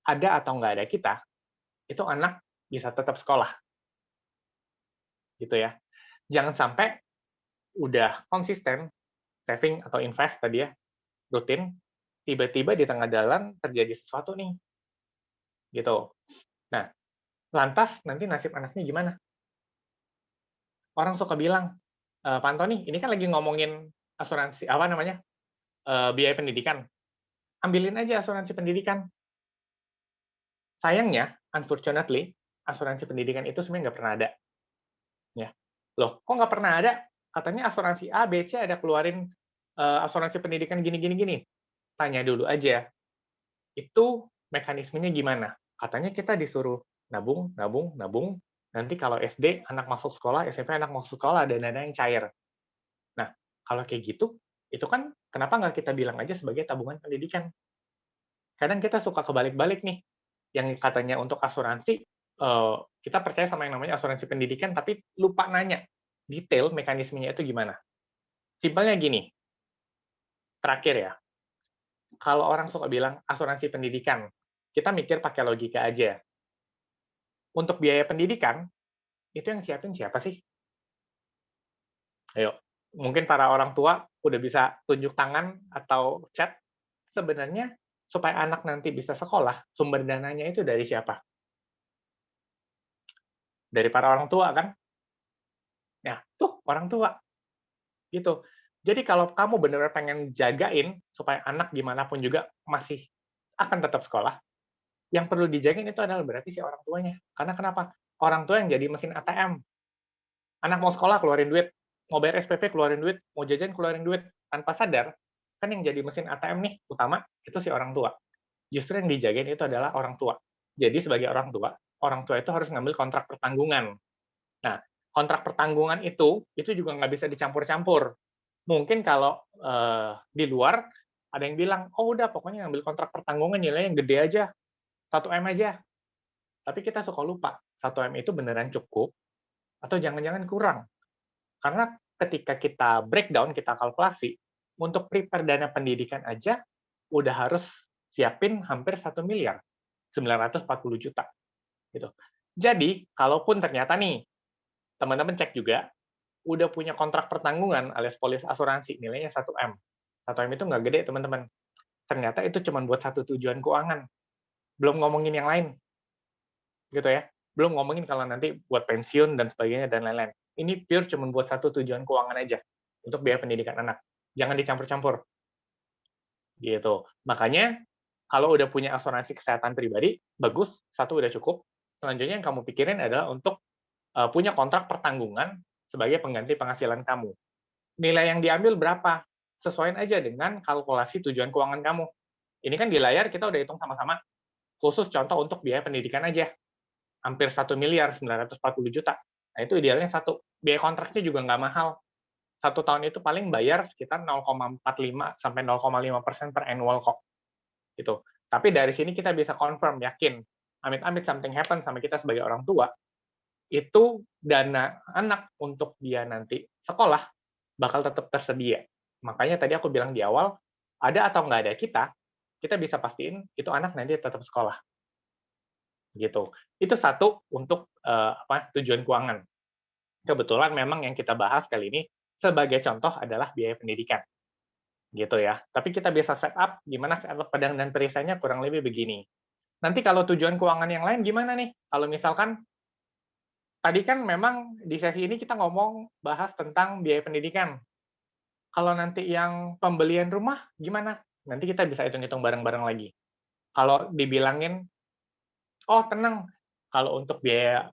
ada atau nggak ada kita, itu anak bisa tetap sekolah. Gitu ya. Jangan sampai udah konsisten, saving atau invest tadi ya, rutin, tiba-tiba di tengah jalan terjadi sesuatu nih. Gitu. Nah, lantas nanti nasib anaknya gimana? Orang suka bilang, Pak Antoni, ini kan lagi ngomongin asuransi, apa namanya, biaya pendidikan. Ambilin aja asuransi pendidikan. Sayangnya, unfortunately, asuransi pendidikan itu sebenarnya nggak pernah ada. Ya. Loh, kok nggak pernah ada? Katanya asuransi A, B, C ada keluarin asuransi pendidikan gini. Tanya dulu aja, itu mekanismenya gimana? Katanya kita disuruh nabung, nanti kalau SD anak masuk sekolah, SMP anak masuk sekolah, ada dana yang cair. Nah, kalau kayak gitu, itu kan kenapa nggak kita bilang aja sebagai tabungan pendidikan? Kadang kita suka kebalik-balik nih, yang katanya untuk asuransi, kita percaya sama yang namanya asuransi pendidikan, tapi lupa nanya detail mekanismenya itu gimana. Simpelnya gini, terakhir ya, kalau orang suka bilang asuransi pendidikan, kita mikir pakai logika aja. Untuk biaya pendidikan, itu yang siapin siapa sih? Ayo, mungkin para orang tua udah bisa tunjuk tangan atau chat, sebenarnya supaya anak nanti bisa sekolah, sumber dananya itu dari siapa? Dari para orang tua kan? Ya, tuh orang tua. Gitu. Jadi kalau kamu benar-benar pengen jagain supaya anak gimana pun juga masih akan tetap sekolah, yang perlu dijagain itu adalah berarti si orang tuanya. Karena kenapa? Orang tua yang jadi mesin ATM. Anak mau sekolah keluarin duit, mau bayar SPP keluarin duit, mau jajan keluarin duit, tanpa sadar, kan yang jadi mesin ATM nih utama itu si orang tua. Justru yang dijagain itu adalah orang tua. Jadi sebagai orang tua itu harus ngambil kontrak pertanggungan. Nah, kontrak pertanggungan itu juga nggak bisa dicampur-campur. Mungkin kalau di luar ada yang bilang, oh udah pokoknya ngambil kontrak pertanggungan nilainya yang gede aja, 1M aja. Tapi kita suka lupa, 1M itu beneran cukup atau jangan-jangan kurang. Karena ketika kita breakdown, kita kalkulasi, untuk prepare dana pendidikan aja udah harus siapin hampir 1 miliar, 940 juta. Gitu. Jadi, kalaupun ternyata nih, teman-teman cek juga, udah punya kontrak pertanggungan alias polis asuransi, nilainya 1M. 1M itu nggak gede, teman-teman. Ternyata itu cuma buat satu tujuan keuangan. Belum ngomongin yang lain. Gitu ya. Belum ngomongin kalau nanti buat pensiun dan sebagainya dan lain-lain. Ini pure cuma buat satu tujuan keuangan aja untuk biaya pendidikan anak. Jangan dicampur-campur. gitu. Makanya kalau udah punya asuransi kesehatan pribadi, bagus, satu udah cukup. Selanjutnya yang kamu pikirin adalah untuk punya kontrak pertanggungan sebagai pengganti penghasilan kamu. Nilai yang diambil berapa? Sesuaiin aja dengan kalkulasi tujuan keuangan kamu. Ini kan di layar kita udah hitung sama-sama. Khusus contoh untuk biaya pendidikan aja. Hampir 1.940.000.000. Nah, itu idealnya satu. Biaya kontraknya juga nggak mahal. 1 tahun itu paling bayar sekitar 0,45 sampai 0,5% per annual kok. Gitu. Tapi dari sini kita bisa confirm, yakin, amit-amit something happen sama kita sebagai orang tua, itu dana anak untuk dia nanti sekolah bakal tetap tersedia. Makanya tadi aku bilang di awal, ada atau nggak ada kita bisa pastiin itu anak nanti tetap sekolah. Gitu. Itu satu untuk tujuan keuangan. Kebetulan memang yang kita bahas kali ini sebagai contoh adalah biaya pendidikan. Gitu ya. Tapi kita bisa setup gimana setup pedang dan perisainya kurang lebih begini. Nanti kalau tujuan keuangan yang lain gimana nih? Kalau misalkan tadi kan memang di sesi ini kita ngomong bahas tentang biaya pendidikan. Kalau nanti yang pembelian rumah gimana? Nanti kita bisa hitung-hitung bareng-bareng lagi. Kalau dibilangin, oh tenang, kalau untuk biaya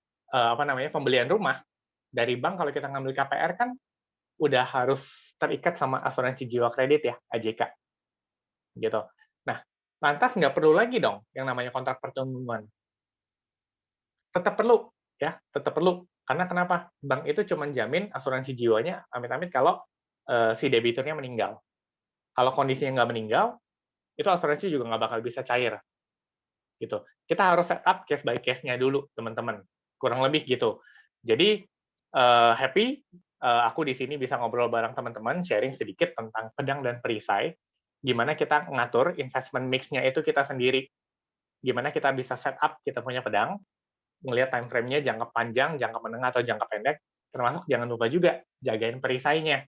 pembelian rumah dari bank kalau kita ngambil KPR kan udah harus terikat sama asuransi jiwa kredit ya, AJK. Gitu. Nah, lantas nggak perlu lagi dong yang namanya kontrak pertanggungan. Tetap perlu, ya, tetap perlu. Karena kenapa? Bank itu cuma jamin asuransi jiwanya, amit-amit kalau si debiturnya meninggal. Kalau kondisinya nggak meninggal, itu asuransi juga nggak bakal bisa cair. Gitu. Kita harus set up case by case-nya dulu, teman-teman. Kurang lebih gitu. Jadi, happy aku di sini bisa ngobrol bareng teman-teman, sharing sedikit tentang pedang dan perisai, gimana kita ngatur investment mix-nya itu kita sendiri. Gimana kita bisa set up kita punya pedang, ngelihat time frame-nya jangka panjang, jangka menengah, atau jangka pendek, termasuk jangan lupa juga jagain perisainya.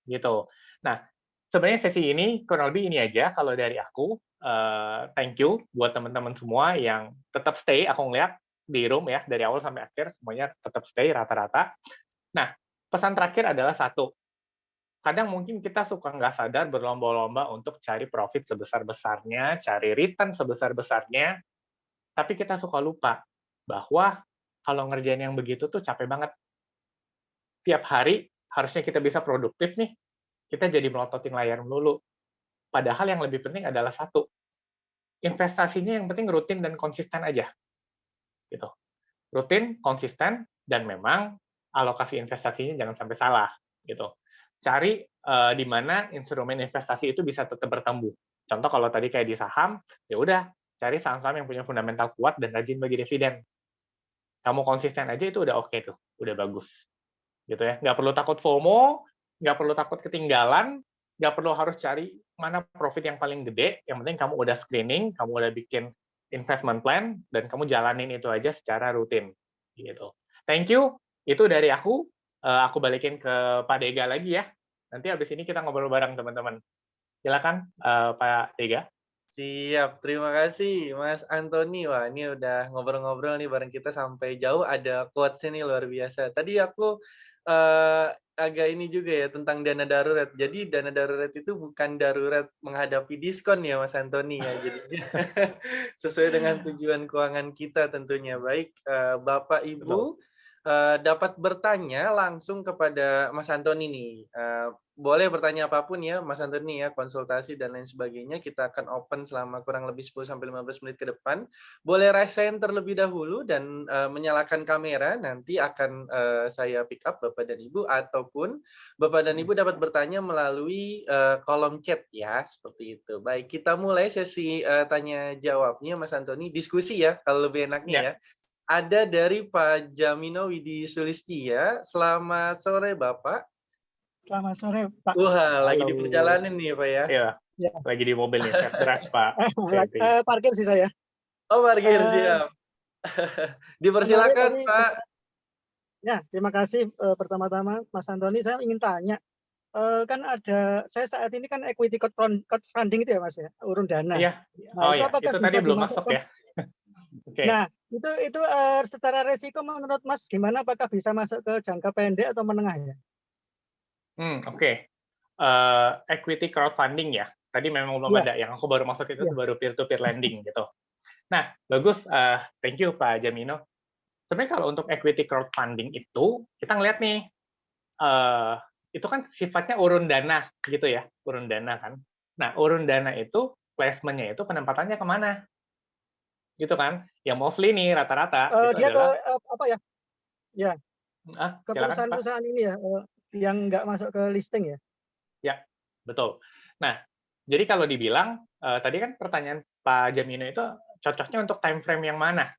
Gitu. Nah, sebenarnya sesi ini kurang lebih ini aja kalau dari aku. Thank you buat teman-teman semua yang tetap stay. Aku ngeliat di room ya, dari awal sampai akhir, semuanya tetap stay rata-rata. Nah, pesan terakhir adalah satu. Kadang mungkin kita suka nggak sadar berlomba-lomba untuk cari profit sebesar-besarnya, cari return sebesar-besarnya, tapi kita suka lupa bahwa kalau ngerjain yang begitu tuh capek banget. Tiap hari harusnya kita bisa produktif nih, kita jadi melototin layar melulu. Padahal yang lebih penting adalah satu, investasinya yang penting rutin dan konsisten aja. Gitu. Rutin, konsisten, dan memang alokasi investasinya jangan sampai salah. Gitu. Cari di mana instrumen investasi itu bisa tetap bertumbuh. Contoh kalau tadi kayak di saham, ya udah cari saham-saham yang punya fundamental kuat dan rajin bagi dividen. Kamu konsisten aja itu udah oke tuh, udah bagus. Gitu ya. Nggak perlu takut FOMO, nggak perlu takut ketinggalan, nggak perlu harus cari mana profit yang paling gede, yang penting kamu udah screening, kamu udah bikin investment plan, dan kamu jalanin itu aja secara rutin. Gitu. Thank you, itu dari aku. Aku balikin ke Pak Dega lagi ya. Nanti habis ini kita ngobrol bareng teman-teman. Silakan Pak Dega. Siap, terima kasih Mas Antoni. Wah, ini udah ngobrol-ngobrol nih bareng kita sampai jauh, ada quotes-nya nih luar biasa. Tadi aku agak ini juga ya tentang dana darurat. Jadi dana darurat itu bukan darurat menghadapi diskon ya Mas Antoni ya. Jadinya sesuai dengan tujuan keuangan kita tentunya. Baik, Bapak Ibu dapat bertanya langsung kepada Mas Antoni nih. Boleh bertanya apapun ya Mas Antoni ya, konsultasi dan lain sebagainya. Kita akan open selama kurang lebih 10-15 menit ke depan. Boleh raise hand terlebih dahulu dan menyalakan kamera, nanti akan saya pick up Bapak dan Ibu, ataupun Bapak dan Ibu dapat bertanya melalui kolom chat ya, seperti itu. Baik, kita mulai sesi tanya jawabnya Mas Antoni, diskusi ya kalau lebih enaknya ya. Ada dari Pak Jamino Widi Sulistia. Selamat sore Bapak. Selamat sore Pak. Wah, lagi di perjalanan nih Pak ya? Iya, ya. Lagi di mobil nih, self drive Pak. Parkir sih saya. Oh, parkir, siap. Dipersilakan Pak. Ya, terima kasih. Pertama-tama Mas Antoni, saya ingin tanya. Kan ada, saya saat ini kan equity crowdfunding itu ya Mas ya, urun dana. Iya. Nah, itu tadi belum masuk ya. Okay. Nah, itu secara resiko menurut Mas gimana? Apakah bisa masuk ke jangka pendek atau menengah ya? Oke. Equity crowdfunding ya. Tadi memang belum Iya, ada, yang aku baru masuk itu iya. baru peer-to-peer lending gitu. Nah, bagus, thank you Pak Jamino. Sebenarnya kalau untuk equity crowdfunding itu, kita ngelihat nih, itu kan sifatnya urun dana gitu ya, urun dana kan. Nah, urun dana itu placement-nya itu penempatannya kemana? Gitu kan. Yang mostly nih rata-rata itu Dia ke adalah apa ya? Ya, ke silakan Pak. perusahaan-perusahaan ini ya, yang nggak masuk ke listing ya? Ya, betul. Nah, jadi kalau dibilang, tadi kan pertanyaan Pak Jamino itu cocoknya untuk time frame yang mana,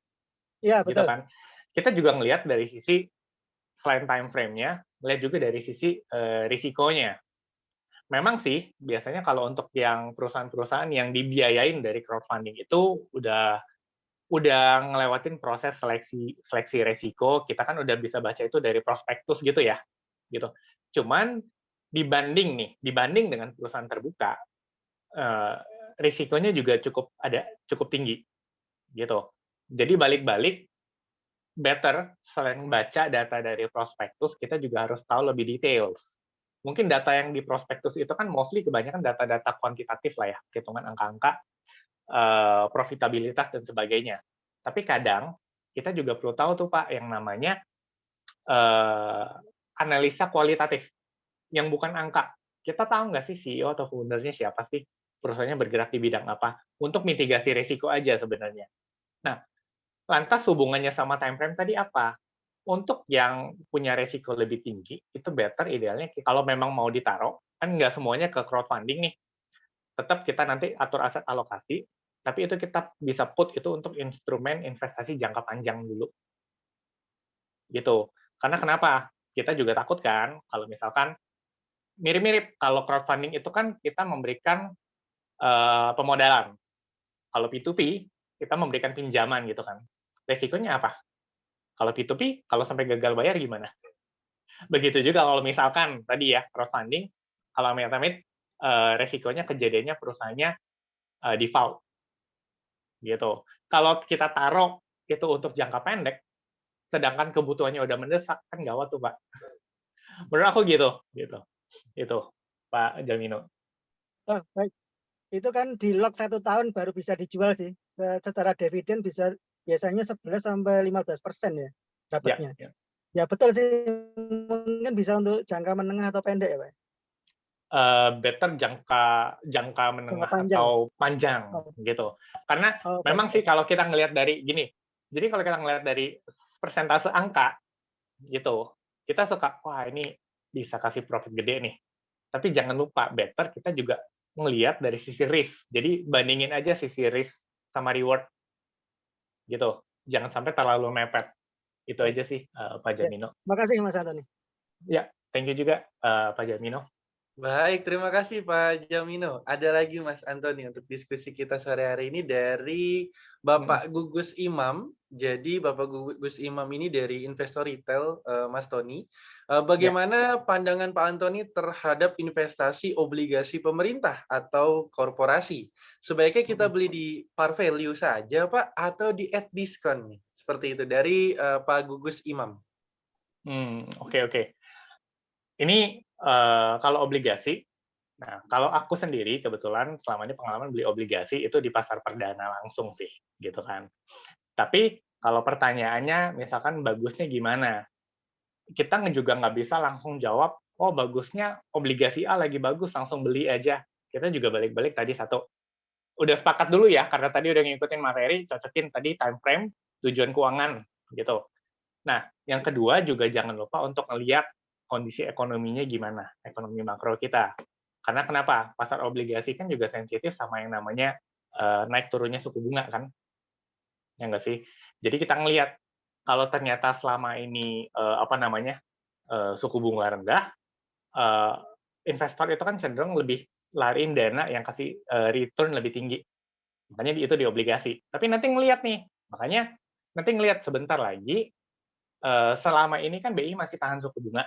Iya, gitu betul. kan. Kita juga ngelihat dari sisi selain time frame-nya, ngelihat juga dari sisi risikonya. Memang sih, biasanya kalau untuk yang perusahaan-perusahaan yang dibiayain dari crowdfunding itu udah ngelewatin proses seleksi resiko, kita kan udah bisa baca itu dari prospektus gitu ya, gitu. Cuman dibanding dengan perusahaan terbuka, eh, risikonya juga cukup tinggi, gitu. Jadi balik-balik better selain baca data dari prospektus, kita juga harus tahu lebih details. Mungkin data yang di prospektus itu kan mostly kebanyakan data-data kuantitatif lah ya, hitungan angka-angka, profitabilitas dan sebagainya. Tapi kadang kita juga perlu tahu tuh Pak yang namanya analisa kualitatif, yang bukan angka. Kita tahu nggak sih CEO atau founder-nya siapa sih? Perusahaannya bergerak di bidang apa? Untuk mitigasi risiko aja sebenarnya. Nah, lantas hubungannya sama time frame tadi apa? Untuk yang punya resiko lebih tinggi, itu better idealnya kalau memang mau ditaruh, kan nggak semuanya ke crowdfunding nih, tetap kita nanti atur aset alokasi, tapi itu kita bisa put itu untuk instrumen investasi jangka panjang dulu, gitu. Karena kenapa? Kita juga takut kan, kalau misalkan mirip-mirip, kalau crowdfunding itu kan kita memberikan pemodalan. Kalau P2P, kita memberikan pinjaman gitu kan. Resikonya apa? Kalau P2P, kalau sampai gagal bayar gimana? Begitu juga kalau misalkan tadi ya crowdfunding, kalau amit-amit resikonya kejadiannya perusahaannya default gitu. Kalau kita taruh itu untuk jangka pendek, sedangkan kebutuhannya udah mendesak kan gawat tuh Pak. Menurut aku gitu, itu Pak Jamino. Oh, baik. Itu kan di lock 1 tahun baru bisa dijual sih. Secara dividen bisa biasanya 11-15% ya Ya, dapatnya. ya. Ya betul sih, mungkin bisa untuk jangka menengah atau pendek ya Pak? Better jangka Jangka menengah panjang. atau panjang Oh, gitu. Karena baik, memang baik. sih kalau kita ngelihat dari gini, jadi kalau kita ngelihat dari persentase angka gitu, kita suka wah ini bisa kasih profit gede nih. Tapi jangan lupa better kita juga ngelihat dari sisi risk. Jadi bandingin aja sisi risk sama reward gitu. Jangan sampai terlalu mepet. Itu Baik. aja sih Pak Ya, Jamino. makasih Mas Antoni. Ya, thank you juga Pak Jamino. Baik, terima kasih Pak Jamino. Ada lagi Mas Antoni untuk diskusi kita sore hari ini dari Bapak Gugus Imam. Jadi Bapak Gugus Imam ini dari investor retail, Mas Tony. Bagaimana pandangan Pak Antoni terhadap investasi obligasi pemerintah atau korporasi? Sebaiknya kita beli di par value saja Pak, atau di at discount nih? Seperti itu dari Pak Gugus Imam. Oke. Ini kalau obligasi, nah kalau aku sendiri kebetulan selama ini pengalaman beli obligasi itu di pasar perdana langsung sih, gitu kan. Tapi kalau pertanyaannya misalkan bagusnya gimana? Kita juga nggak bisa langsung jawab, oh bagusnya obligasi A lagi bagus, langsung beli aja. Kita juga balik-balik tadi satu, udah sepakat dulu ya, karena tadi udah ngikutin materi, cocokin tadi time frame, tujuan keuangan, gitu. Nah, yang kedua juga jangan lupa untuk melihat kondisi ekonominya gimana, ekonomi makro kita. Karena kenapa? Pasar obligasi kan juga sensitif sama yang namanya naik turunnya suku bunga kan, ya nggak sih? Jadi kita ngelihat kalau ternyata selama ini suku bunga rendah, investor itu kan cenderung lebih lariin dana yang kasih return lebih tinggi. Makanya itu di obligasi. Tapi nanti ngelihat nih, makanya nanti ngelihat sebentar lagi selama ini kan BI masih tahan suku bunga.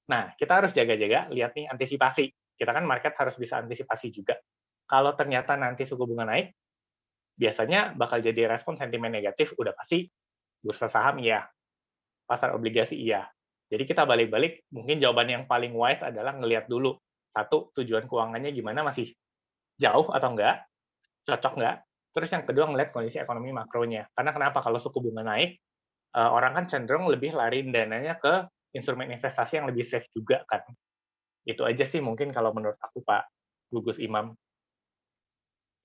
Nah, kita harus jaga-jaga, lihat nih antisipasi. Kita kan market harus bisa antisipasi juga. Kalau ternyata nanti suku bunga naik, biasanya bakal jadi respon sentimen negatif, udah pasti bursa saham iya, pasar obligasi iya. Jadi kita balik-balik, mungkin jawaban yang paling wise adalah ngelihat dulu. Satu, tujuan keuangannya gimana, masih jauh atau enggak, cocok nggak. Terus yang kedua ngelihat kondisi ekonomi makronya. Karena kenapa? Kalau suku bunga naik, orang kan cenderung lebih lari dananya ke instrumen investasi yang lebih safe juga kan. Itu aja sih mungkin kalau menurut aku Pak Gugus Imam.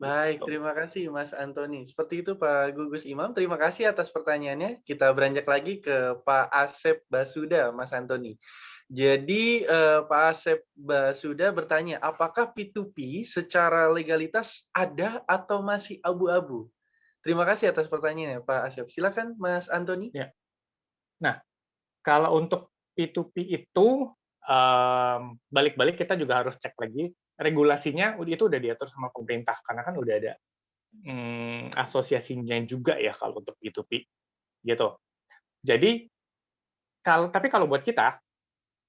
Baik, Gitu. terima kasih Mas Antoni. Seperti itu Pak Gugus Imam, terima kasih atas pertanyaannya. Kita beranjak lagi ke Pak Asep Basuda, Mas Antoni. Jadi Pak Asep Basuda bertanya, apakah P2P secara legalitas ada atau masih abu-abu? Terima kasih atas pertanyaannya Pak Asep. Silakan Mas Antoni. Ya. Nah, kalau untuk P2P itu balik-balik kita juga harus cek lagi regulasinya itu udah diatur sama pemerintah karena kan udah ada asosiasinya juga ya kalau untuk P2P gitu. Jadi tapi kalau buat kita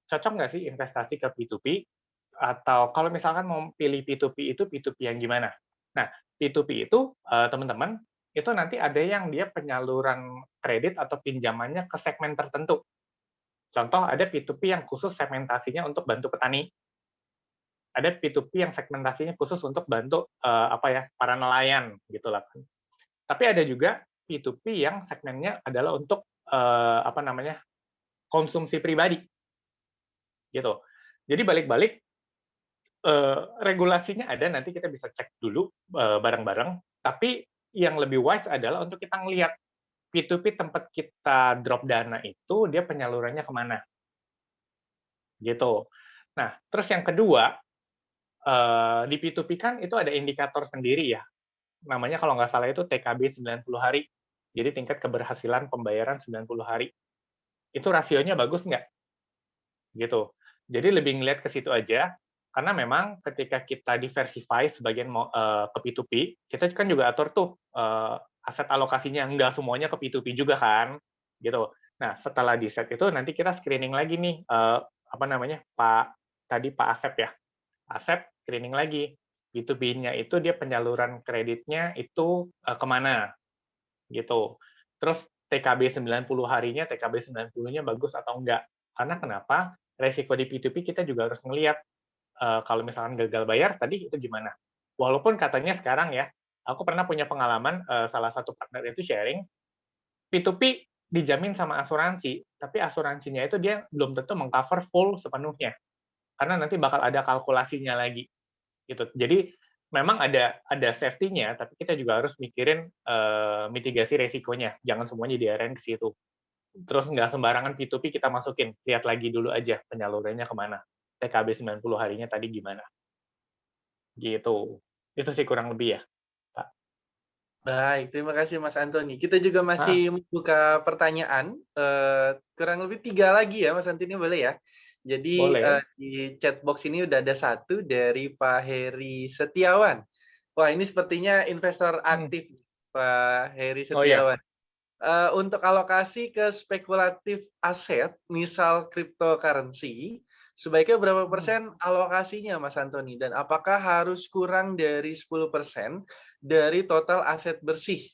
cocok nggak sih investasi ke P2P atau kalau misalkan mau pilih P2P itu P2P yang gimana? Nah, P2P itu teman-teman itu nanti ada yang dia penyaluran kredit atau pinjamannya ke segmen tertentu. Contoh ada P2P yang khusus segmentasinya untuk bantu petani. Ada P2P yang segmentasinya khusus untuk bantu para nelayan gitulah. Tapi ada juga P2P yang segmennya adalah untuk konsumsi pribadi. Gitu. Jadi balik-balik regulasinya ada, nanti kita bisa cek dulu bareng-bareng. Tapi yang lebih wise adalah untuk kita ngelihat P2P tempat kita drop dana itu dia penyalurannya kemana. Gitu. Nah, terus yang kedua, di P2P kan itu ada indikator sendiri ya. Namanya kalau nggak salah itu TKB 90 hari. Jadi tingkat keberhasilan pembayaran 90 hari. Itu rasionya bagus nggak? Gitu. Jadi lebih ngelihat ke situ aja, karena memang ketika kita diversify sebagian ke P2P, kita kan juga atur tuh aset alokasinya, nggak semuanya ke P2P juga kan, gitu. Nah, setelah di set itu nanti kita screening lagi nih, Pak Asep ya, Asep screening lagi, P2P-nya itu dia penyaluran kreditnya itu kemana, gitu. Terus TKB 90 harinya, TKB 90-nya bagus atau enggak. Karena kenapa? Resiko di P2P kita juga harus ngelihat kalau misalkan gagal bayar tadi itu gimana. Walaupun katanya sekarang ya, aku pernah punya pengalaman salah satu partner itu sharing P2P dijamin sama asuransi, tapi asuransinya itu dia belum tentu mengcover full sepenuhnya. Karena nanti bakal ada kalkulasinya lagi. Gitu. Jadi memang ada safety-nya, tapi kita juga harus mikirin mitigasi resikonya. Jangan semuanya diarahin ke situ. Terus nggak sembarangan P2P kita masukin, lihat lagi dulu aja penyalurannya kemana. TKB 90 harinya tadi gimana. Gitu. Itu sih kurang lebih ya, Pak. Baik, terima kasih Mas Antoni. Kita juga masih membuka pertanyaan, kurang lebih 3 lagi ya Mas Antoni, boleh ya? Jadi di chat box ini udah ada satu dari Pak Heri Setiawan. Wah, ini sepertinya investor aktif, Pak Heri Setiawan. Untuk alokasi ke spekulatif aset, misal cryptocurrency, sebaiknya berapa persen alokasinya, Mas Antoni? Dan apakah harus kurang dari 10% dari total aset bersih,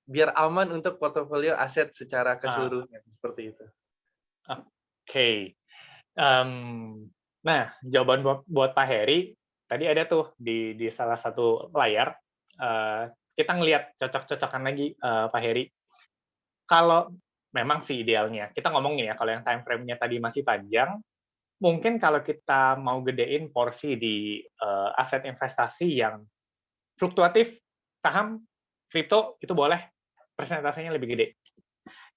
biar aman untuk portofolio aset secara keseluruhan, seperti itu? Oke. Nah, jawaban buat Pak Heri, tadi ada tuh di salah satu layar, kita ngelihat cocok-cocokan lagi, Pak Heri. Kalau memang sih idealnya, kita ngomongin ya, kalau yang time frame-nya tadi masih panjang, mungkin kalau kita mau gedein porsi di aset investasi yang fluktuatif, saham, kripto, itu boleh, persentasenya lebih gede.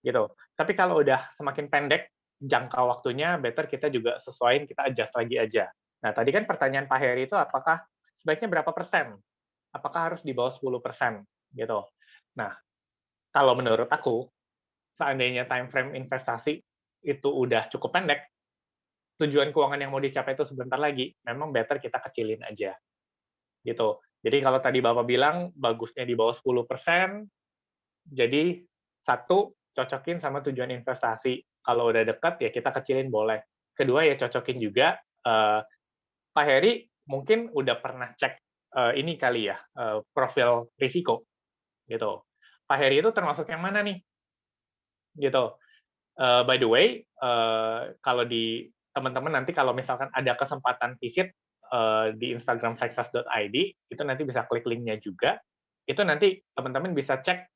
Gitu. Tapi kalau udah semakin pendek, jangka waktunya, better kita juga sesuaiin, kita adjust lagi aja. Nah, tadi kan pertanyaan Pak Heri itu apakah sebaiknya berapa persen? Apakah harus di bawah 10%? Gitu. Nah, kalau menurut aku, seandainya time frame investasi itu udah cukup pendek, tujuan keuangan yang mau dicapai itu sebentar lagi, memang better kita kecilin aja. Gitu. Jadi kalau tadi Bapak bilang bagusnya di bawah 10%, jadi satu, cocokin sama tujuan investasi. Kalau udah dekat ya kita kecilin boleh. Kedua ya cocokin juga, Pak Heri mungkin udah pernah cek ini kali ya, profil risiko. Gitu. Pak Heri itu termasuk yang mana nih? Gitu. By the way, kalau di teman-teman nanti kalau misalkan ada kesempatan visit di Instagram flexas.id, itu nanti bisa klik linknya juga, itu nanti teman-teman bisa cek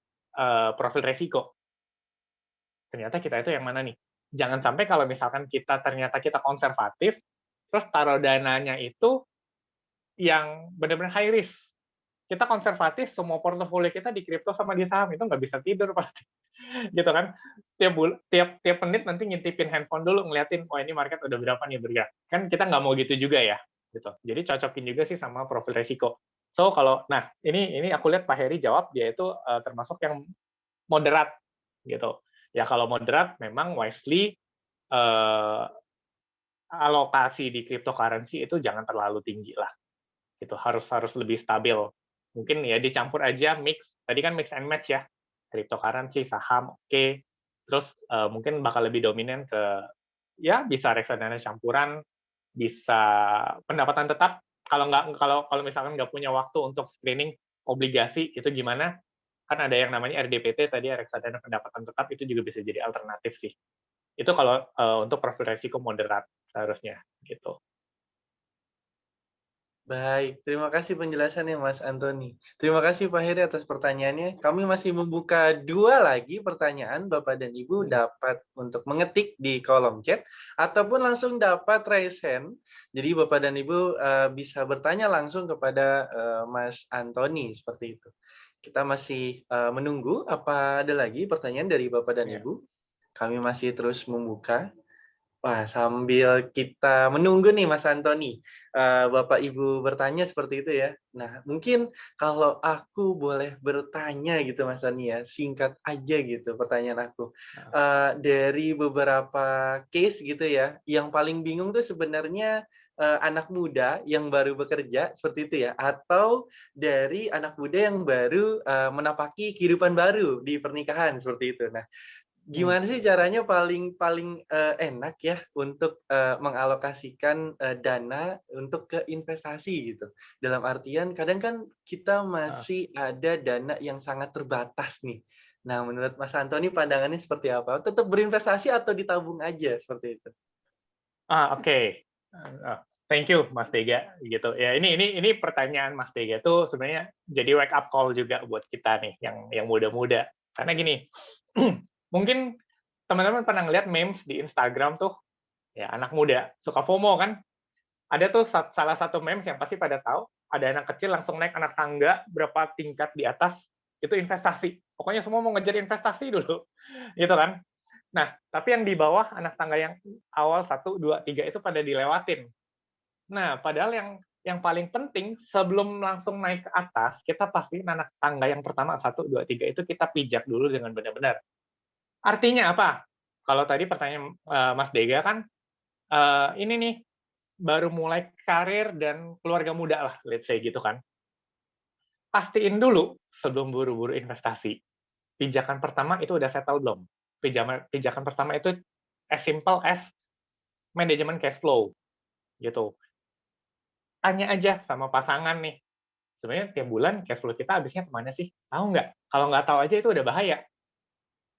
profil resiko. Ternyata kita itu yang mana nih? Jangan sampai kalau misalkan ternyata kita konservatif, terus taruh dananya itu yang benar-benar high risk. Kita konservatif, semua portofolio kita di kripto sama di saham, itu nggak bisa tidur pasti. Gitu kan. Tiap menit nanti ngintipin handphone dulu, ngeliatin, oh ini market udah berapa nih bergerak. Kan kita nggak mau gitu juga ya. Gitu. Jadi cocokin juga sih sama profil resiko. So nah ini aku lihat Pak Heri jawab, dia itu termasuk yang moderat gitu. Ya kalau moderat memang wisely alokasi di cryptocurrency itu jangan terlalu tinggi lah. Gitu, harus lebih stabil. Mungkin ya dicampur aja mix. Tadi kan mix and match ya. Cryptocurrency, saham, oke. Terus mungkin bakal lebih dominan ke ya bisa reksadana campuran, bisa pendapatan tetap. Kalau misalkan nggak punya waktu untuk screening obligasi itu gimana? Kan ada yang namanya RDPT tadi, reksadana pendapatan tetap, itu juga bisa jadi alternatif sih. Itu kalau untuk profil resiko moderat seharusnya gitu. Baik, terima kasih penjelasannya Mas Antoni. Terima kasih Pak Heri atas pertanyaannya. Kami masih membuka 2 lagi pertanyaan, Bapak dan Ibu dapat untuk mengetik di kolom chat, ataupun langsung dapat raise hand. Jadi Bapak dan Ibu bisa bertanya langsung kepada Mas Antoni, seperti itu. Kita masih menunggu, apa ada lagi pertanyaan dari Bapak dan Ibu? Kami masih terus membuka. Wah, sambil kita menunggu nih Mas Antoni, Bapak Ibu bertanya seperti itu ya. Nah, mungkin kalau aku boleh bertanya gitu Mas Antoni ya, singkat aja gitu pertanyaan aku. Dari beberapa case gitu ya, yang paling bingung tuh sebenarnya anak muda yang baru bekerja seperti itu ya, atau dari anak muda yang baru menapaki kehidupan baru di pernikahan seperti itu. Nah, gimana sih caranya paling enak ya untuk mengalokasikan dana untuk ke investasi gitu? Dalam artian kadang kan kita masih ada dana yang sangat terbatas nih. Nah, menurut Mas Antoni pandangannya seperti apa? Tetap berinvestasi atau ditabung aja seperti itu? Oke. Thank you Mas Tega gitu. Ya ini pertanyaan Mas Tega tuh sebenarnya jadi wake up call juga buat kita nih yang muda-muda. Karena gini, mungkin teman-teman pernah ngeliat memes di Instagram tuh, ya anak muda suka FOMO kan? Ada tuh salah satu memes yang pasti pada tahu, ada anak kecil langsung naik anak tangga berapa tingkat di atas, itu investasi. Pokoknya semua mau ngejar investasi dulu, gitu kan? Nah, tapi yang di bawah anak tangga yang awal 1, 2, 3 itu pada dilewatin. Nah, padahal yang paling penting sebelum langsung naik ke atas, kita pasti anak tangga yang pertama 1, 2, 3 itu kita pijak dulu dengan benar-benar. Artinya apa? Kalau tadi pertanyaan Mas Dega kan, ini nih baru mulai karir dan keluarga muda lah, let's say gitu kan. Pastiin dulu sebelum buru-buru investasi. Pijakan pertama itu udah settle belum? Pijakan pertama itu as simple as manajemen cash flow gitu. Tanya aja sama pasangan nih, sebenarnya tiap bulan cash flow kita habisnya kemana sih? Tahu nggak? Kalau nggak tahu aja itu udah bahaya,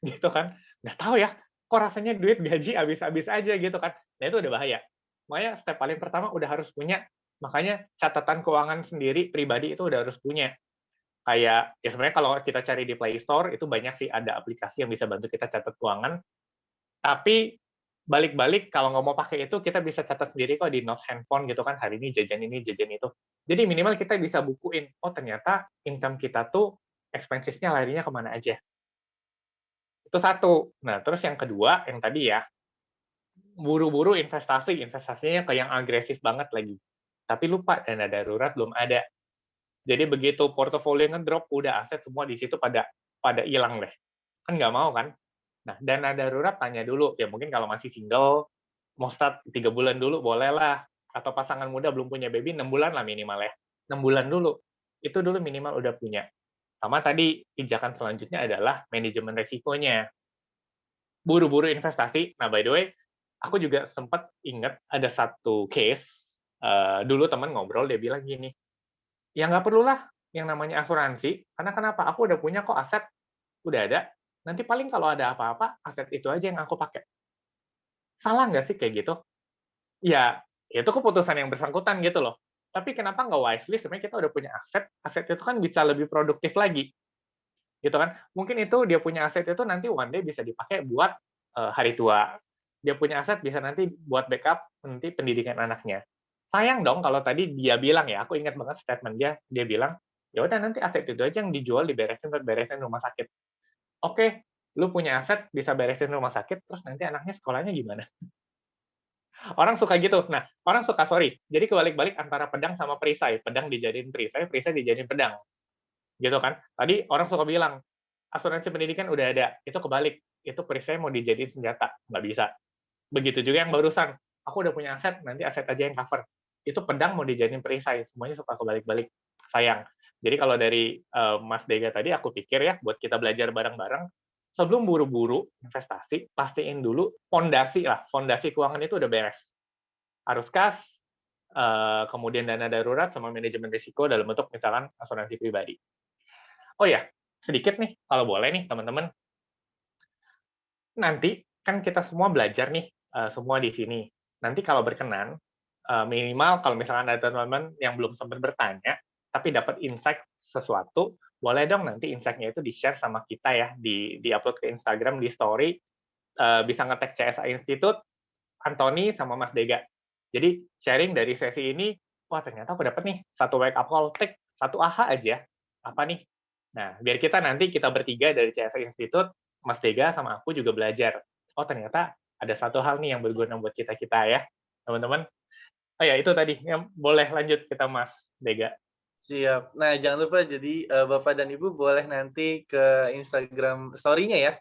gitu kan? Nggak tahu ya, kok rasanya duit gaji habis-habis aja gitu kan? Nah itu udah bahaya. Makanya step paling pertama udah harus punya, makanya catatan keuangan sendiri pribadi itu udah harus punya. Kayak ya sebenarnya kalau kita cari di Play Store itu banyak sih ada aplikasi yang bisa bantu kita catat keuangan. Tapi balik-balik kalau nggak mau pakai itu kita bisa catat sendiri kok di notes handphone gitu kan, hari ini, jajan itu. Jadi minimal kita bisa bukuin, oh ternyata income kita tuh expenses-nya larinya kemana aja. Itu satu. Nah, terus yang kedua, yang tadi ya, buru-buru investasinya ke yang agresif banget lagi. Tapi lupa dana darurat belum ada. Jadi begitu portofolio ngedrop, udah aset semua di situ pada hilang deh. Kan nggak mau kan? Nah, dana darurat tanya dulu. Ya mungkin kalau masih single, mau start 3 bulan dulu boleh lah. Atau pasangan muda belum punya baby, 6 bulan lah minimal ya. 6 bulan dulu. Itu dulu minimal udah punya. Sama tadi, pijakan selanjutnya adalah manajemen resikonya. Buru-buru investasi. Nah, by the way, aku juga sempat ingat ada satu case, dulu teman ngobrol, dia bilang gini, ya nggak perlulah yang namanya asuransi, karena kenapa? Aku udah punya kok aset, udah ada, nanti paling kalau ada apa-apa, aset itu aja yang aku pakai. Salah nggak sih kayak gitu? Ya, itu keputusan yang bersangkutan gitu loh. Tapi kenapa nggak wisely? Sebenarnya kita udah punya aset, aset itu kan bisa lebih produktif lagi, gitu kan? Mungkin itu dia punya aset itu nanti one day bisa dipakai buat hari tua. Dia punya aset bisa nanti buat backup nanti pendidikan anaknya. Sayang dong kalau tadi dia bilang ya, aku ingat banget statement dia bilang, ya udah nanti aset itu aja yang dijual diberesin buat beresin rumah sakit. Oke, lu punya aset bisa beresin rumah sakit, terus nanti anaknya sekolahnya gimana? Orang suka gitu. Nah, orang suka sorry. Jadi kebalik-balik antara pedang sama perisai. Pedang dijadiin perisai, perisai dijadiin pedang. Gitu kan? Tadi orang suka bilang, asuransi pendidikan udah ada. Itu kebalik. Itu perisai mau dijadiin senjata. Nggak bisa. Begitu juga yang barusan. Aku udah punya aset, nanti aset aja yang cover. Itu pedang mau dijadiin perisai. Semuanya suka kebalik-balik. Sayang. Jadi kalau dari Mas Dega tadi, aku pikir ya, buat kita belajar bareng-bareng, sebelum buru-buru investasi, pastiin dulu fondasi lah. Fondasi keuangan itu udah beres. Arus kas, kemudian dana darurat, sama manajemen risiko dalam bentuk misalkan asuransi pribadi. Oh ya, sedikit nih, kalau boleh nih teman-teman. Nanti kan kita semua belajar nih, semua di sini. Nanti kalau berkenan, minimal kalau misalkan ada teman-teman yang belum sempat bertanya, tapi dapat insight sesuatu, boleh dong nanti insight-nya itu di-share sama kita ya, di-upload ke Instagram, di story, bisa nge-tag CSA Institute, Antoni, sama Mas Dega. Jadi sharing dari sesi ini, wah ternyata aku dapat nih satu wake up call, satu aha aja, apa nih? Nah, biar kita nanti kita bertiga dari CSA Institute, Mas Dega sama aku juga belajar. Oh ternyata ada satu hal nih yang berguna buat kita-kita ya, teman-teman. Oh ya, itu tadi. Yang boleh lanjut kita Mas Dega. Siap. Nah, jangan lupa jadi Bapak dan Ibu boleh nanti ke Instagram story-nya ya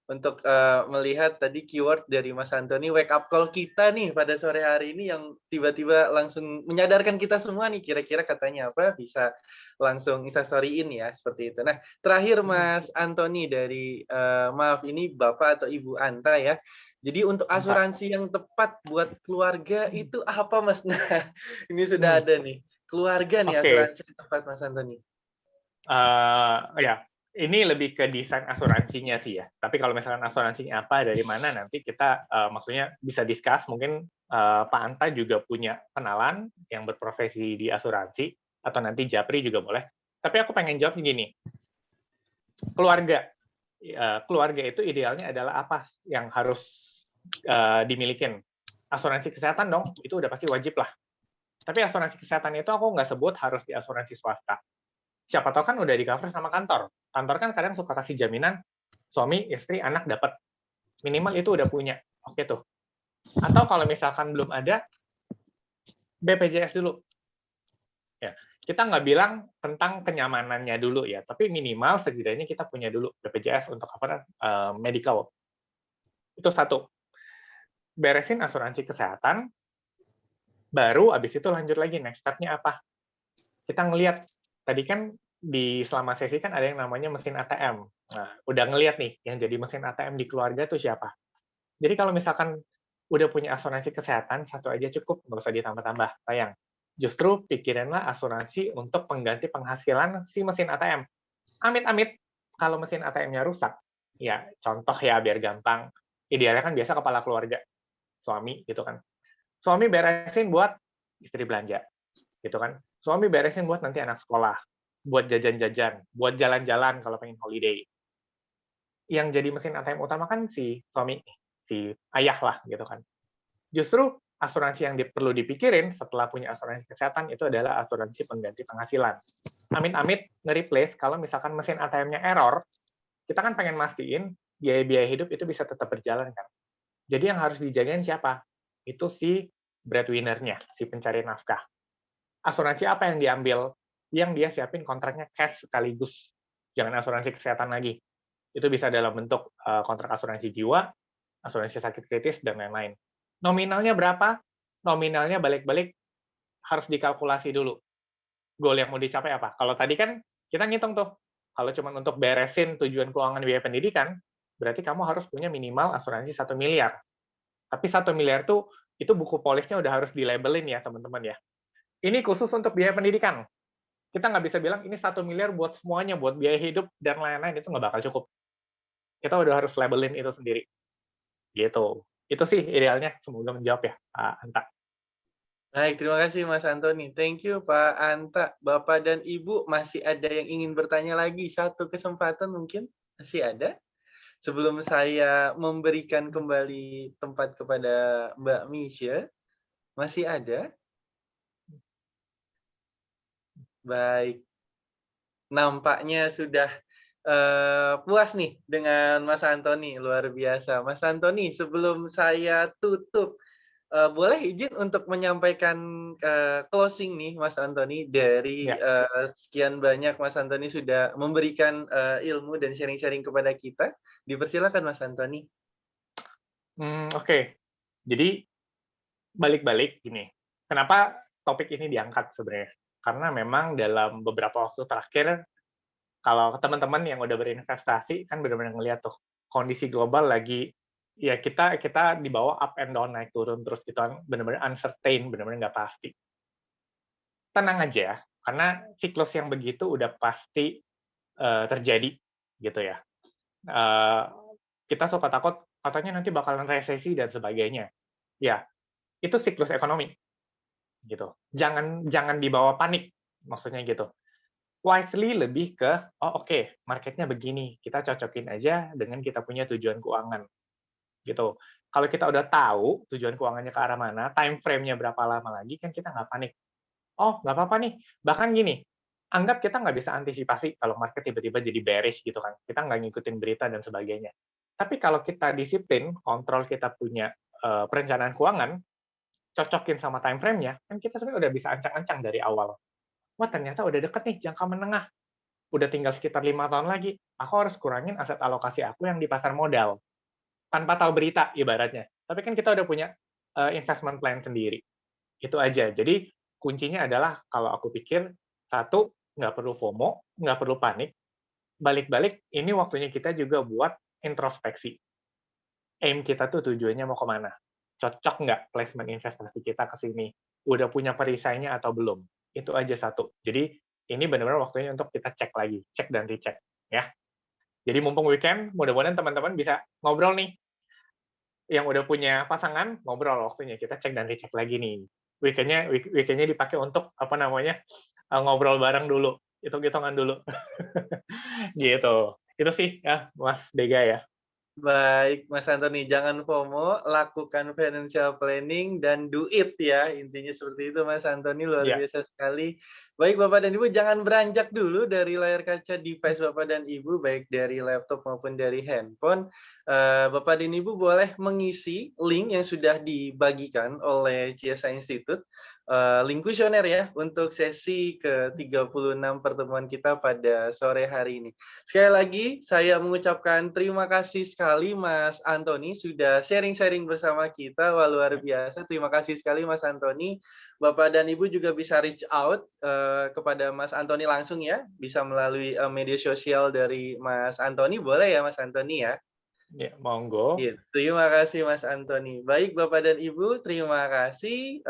untuk melihat tadi keyword dari Mas Antoni, wake up call kita nih pada sore hari ini yang tiba-tiba langsung menyadarkan kita semua nih kira-kira katanya apa, bisa langsung Instastory-in ya, seperti itu. Nah, terakhir Mas Antoni dari maaf ini Bapak atau Ibu Anta ya. Jadi untuk asuransi yang tepat buat keluarga itu apa Mas? Nah, ini sudah ada nih. Keluarga nih asuransi yang tepat Mas Antoni. Ya, ini lebih ke desain asuransinya sih ya. Tapi kalau misalkan asuransinya apa, dari mana, nanti kita maksudnya bisa discuss. Mungkin Pak Anta juga punya kenalan yang berprofesi di asuransi, atau nanti Japri juga boleh. Tapi aku pengen jawab gini, keluarga. Keluarga itu idealnya adalah apa yang harus dimilikin? Asuransi kesehatan dong, itu udah pasti wajib lah. Tapi asuransi kesehatan itu aku nggak sebut harus di asuransi swasta. Siapa tahu kan udah di-cover sama kantor. Kantor kan kadang suka kasih jaminan, suami, istri, anak dapat. Minimal itu udah punya. Oke tuh. Atau kalau misalkan belum ada, BPJS dulu. Ya, kita nggak bilang tentang kenyamanannya dulu ya, tapi minimal setidaknya kita punya dulu BPJS untuk apa? Medical. Itu satu. Beresin asuransi kesehatan, baru abis itu lanjut lagi, next step-nya apa? Kita ngelihat, tadi kan selama sesi kan ada yang namanya mesin ATM. Nah, udah ngelihat nih, yang jadi mesin ATM di keluarga tuh siapa? Jadi kalau misalkan udah punya asuransi kesehatan, satu aja cukup, nggak usah ditambah-tambah, sayang. Justru pikirinlah asuransi untuk pengganti penghasilan si mesin ATM. Amit-amit, kalau mesin ATM-nya rusak, ya contoh ya biar gampang, idealnya kan biasa kepala keluarga, suami gitu kan. Suami beresin buat istri belanja, gitu kan. Suami beresin buat nanti anak sekolah, buat jajan-jajan, buat jalan-jalan kalau pengen holiday. Yang jadi mesin ATM utama kan si suami, si ayah lah, gitu kan. Justru asuransi yang perlu dipikirin setelah punya asuransi kesehatan itu adalah asuransi pengganti penghasilan. Amit-amit nge-replace kalau misalkan mesin ATM-nya error, kita kan pengen mastiin biaya-biaya hidup itu bisa tetap berjalan kan. Jadi yang harus dijagain siapa? Itu si breadwinner-nya, si pencari nafkah. Asuransi apa yang diambil? Yang dia siapin kontraknya cash sekaligus. Jangan asuransi kesehatan lagi. Itu bisa dalam bentuk kontrak asuransi jiwa, asuransi sakit kritis, dan lain-lain. Nominalnya berapa? Nominalnya balik-balik harus dikalkulasi dulu. Goal yang mau dicapai apa? Kalau tadi kan kita ngitung tuh, kalau cuma untuk beresin tujuan keuangan biaya pendidikan, berarti kamu harus punya minimal asuransi 1 miliar. Tapi 1 miliar tuh, itu buku polisnya udah harus dilabelin ya, teman-teman ya. Ini khusus untuk biaya pendidikan. Kita nggak bisa bilang ini 1 miliar buat semuanya, buat biaya hidup dan lain-lain, itu nggak bakal cukup. Kita udah harus labelin itu sendiri. Gitu. Itu sih idealnya, semoga menjawab ya, Pak Anta. Baik, terima kasih Mas Antoni. Thank you Pak Anta. Bapak dan Ibu masih ada yang ingin bertanya lagi? Satu kesempatan mungkin? Masih ada? Sebelum saya memberikan kembali tempat kepada Mbak Misha, masih ada? Baik, nampaknya sudah puas nih dengan Mas Antoni, luar biasa. Mas Antoni, sebelum saya tutup, boleh izin untuk menyampaikan closing nih, Mas Antoni, dari Ya, sekian banyak Mas Antoni sudah memberikan ilmu dan sharing-sharing kepada kita. Dipersilakan Mas Antoni. Oke. Jadi balik-balik gini, kenapa topik ini diangkat sebenarnya? Karena memang dalam beberapa waktu terakhir, kalau teman-teman yang udah berinvestasi kan benar-benar ngeliat tuh kondisi global lagi, ya kita di bawah up and down, naik turun terus gitu kan, benar-benar uncertain, benar-benar nggak pasti. Tenang aja, karena siklus yang begitu udah pasti terjadi gitu ya. Kita suka takut katanya nanti bakalan resesi dan sebagainya. Ya, itu siklus ekonomi gitu. Jangan dibawa panik, maksudnya gitu. Wisely lebih ke, oh oke, marketnya begini, kita cocokin aja dengan kita punya tujuan keuangan gitu. Kalau kita udah tahu tujuan keuangannya ke arah mana, time frame-nya berapa lama lagi, kan kita nggak panik. Oh, nggak apa-apa nih. Bahkan gini, anggap kita nggak bisa antisipasi kalau market tiba-tiba jadi bearish gitu kan. Kita nggak ngikutin berita dan sebagainya. Tapi kalau kita disiplin, kontrol kita punya perencanaan keuangan, cocokin sama time frame-nya, kan kita sebenarnya udah bisa ancang-ancang dari awal. Wah, ternyata udah deket nih jangka menengah. Udah tinggal sekitar 5 tahun lagi. Aku harus kurangin aset alokasi aku yang di pasar modal. Tanpa tahu berita, ibaratnya. Tapi kan kita udah punya investment plan sendiri. Itu aja. Jadi, kuncinya adalah, kalau aku pikir, satu, nggak perlu FOMO, nggak perlu panik. Balik-balik, ini waktunya kita juga buat introspeksi. Aim kita tuh tujuannya mau kemana? Cocok nggak placement investasi kita ke sini? Udah punya perisainya atau belum? Itu aja satu. Jadi ini benar-benar waktunya untuk kita cek lagi, cek dan recheck ya. Jadi mumpung weekend, mudah-mudahan teman-teman bisa ngobrol nih. Yang udah punya pasangan, ngobrol waktunya. Kita cek dan recheck lagi nih. Weekendnya dipakai untuk apa namanya, ngobrol bareng dulu, hitung-hitungan dulu. Gitu. Itu sih ya, Mas Dega ya. Baik, Mas Antoni, jangan FOMO, lakukan financial planning dan do it ya. Intinya seperti itu, Mas Antoni, luar Ya. biasa sekali. Baik, Bapak dan Ibu, jangan beranjak dulu dari layar kaca device Bapak dan Ibu, baik dari laptop maupun dari handphone. Bapak dan Ibu boleh mengisi link yang sudah dibagikan oleh CSA Institute, link kuesioner ya, untuk sesi ke-36 pertemuan kita pada sore hari ini. Sekali lagi, saya mengucapkan terima kasih sekali Mas Antoni sudah sharing-sharing bersama kita. Wah, luar biasa. Terima kasih sekali Mas Antoni. Bapak dan Ibu juga bisa reach out kepada Mas Antoni langsung ya. Bisa melalui media sosial dari Mas Antoni. Boleh ya Mas Antoni ya? Ya, monggo. Ya, terima kasih Mas Antoni. Baik Bapak dan Ibu, terima kasih.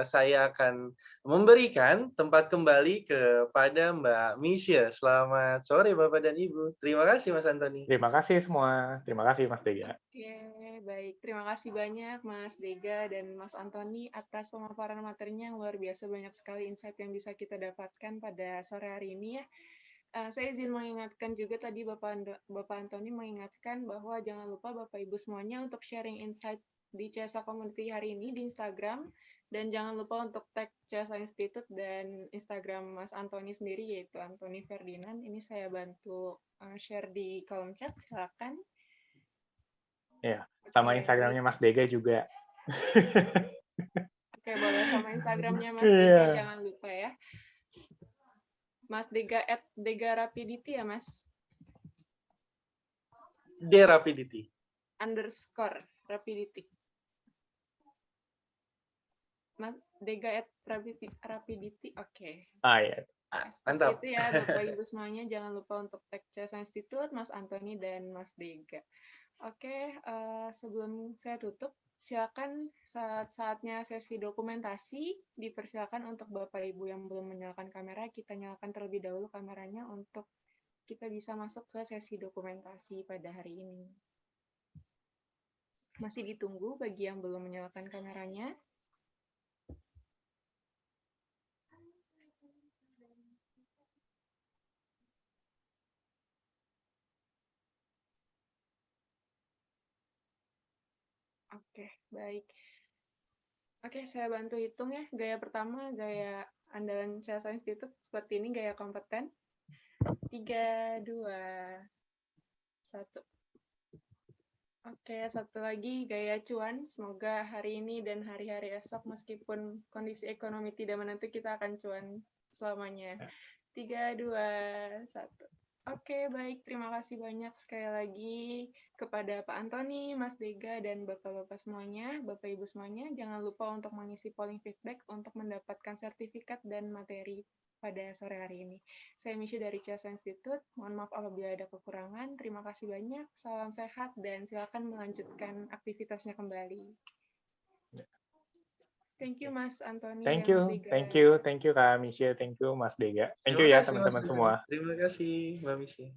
Saya akan memberikan tempat kembali kepada Mbak Misha. Selamat sore Bapak dan Ibu. Terima kasih Mas Antoni. Terima kasih semua. Terima kasih Mas Dega. Oke, baik. Terima kasih banyak Mas Dega dan Mas Antoni atas pemaparan materinya yang luar biasa, banyak sekali insight yang bisa kita dapatkan pada sore hari ini ya. Saya izin mengingatkan juga tadi Bapak Antoni mengingatkan bahwa jangan lupa Bapak Ibu semuanya untuk sharing insight di CSA Community hari ini di Instagram, dan jangan lupa untuk tag CSA Institute dan Instagram Mas Antoni sendiri, yaitu Antoni Ferdinand. Ini saya bantu share di kolom chat, silakan. Ya, sama Oke, Instagramnya Mas Dega juga. Oke, boleh sama Instagramnya Mas Dega, jangan lupa ya. Mas Dega @Dega Rapidity ya Mas? Rapidity. _Rapidity. Mas Dega @Rapidity, oke. Ya. Mantap. Itu ya Bapak Ibu semuanya, jangan lupa untuk tag CSA Institute, Mas Antoni dan Mas Dega. Oke, sebelum saya tutup, silakan saatnya sesi dokumentasi. Dipersilakan untuk Bapak Ibu yang belum menyalakan kamera, kita nyalakan terlebih dahulu kameranya untuk kita bisa masuk ke sesi dokumentasi pada hari ini. Masih ditunggu bagi yang belum menyalakan kameranya. Oke, baik. Oke, saya bantu hitung ya. Gaya pertama, gaya andalan CSA Institute seperti ini, gaya kompeten. 3, 2, 1. Oke, satu lagi gaya cuan. Semoga hari ini dan hari-hari esok meskipun kondisi ekonomi tidak menentu, kita akan cuan selamanya. 3, 2, 1. Oke, baik. Terima kasih banyak sekali lagi kepada Pak Antoni, Mas Dega, dan Bapak-Bapak semuanya, Bapak-Ibu semuanya. Jangan lupa untuk mengisi polling feedback untuk mendapatkan sertifikat dan materi pada sore hari ini. Saya Misha dari CSA Institute. Mohon maaf apabila ada kekurangan. Terima kasih banyak. Salam sehat dan silakan melanjutkan aktivitasnya kembali. Thank you Mas Antoni dan Mas Dega. Thank you Kak Misha, thank you Mas Dega. Thank you Terima ya kasih, Mas teman-teman Dega. semua. Terima kasih, Mbak Misha.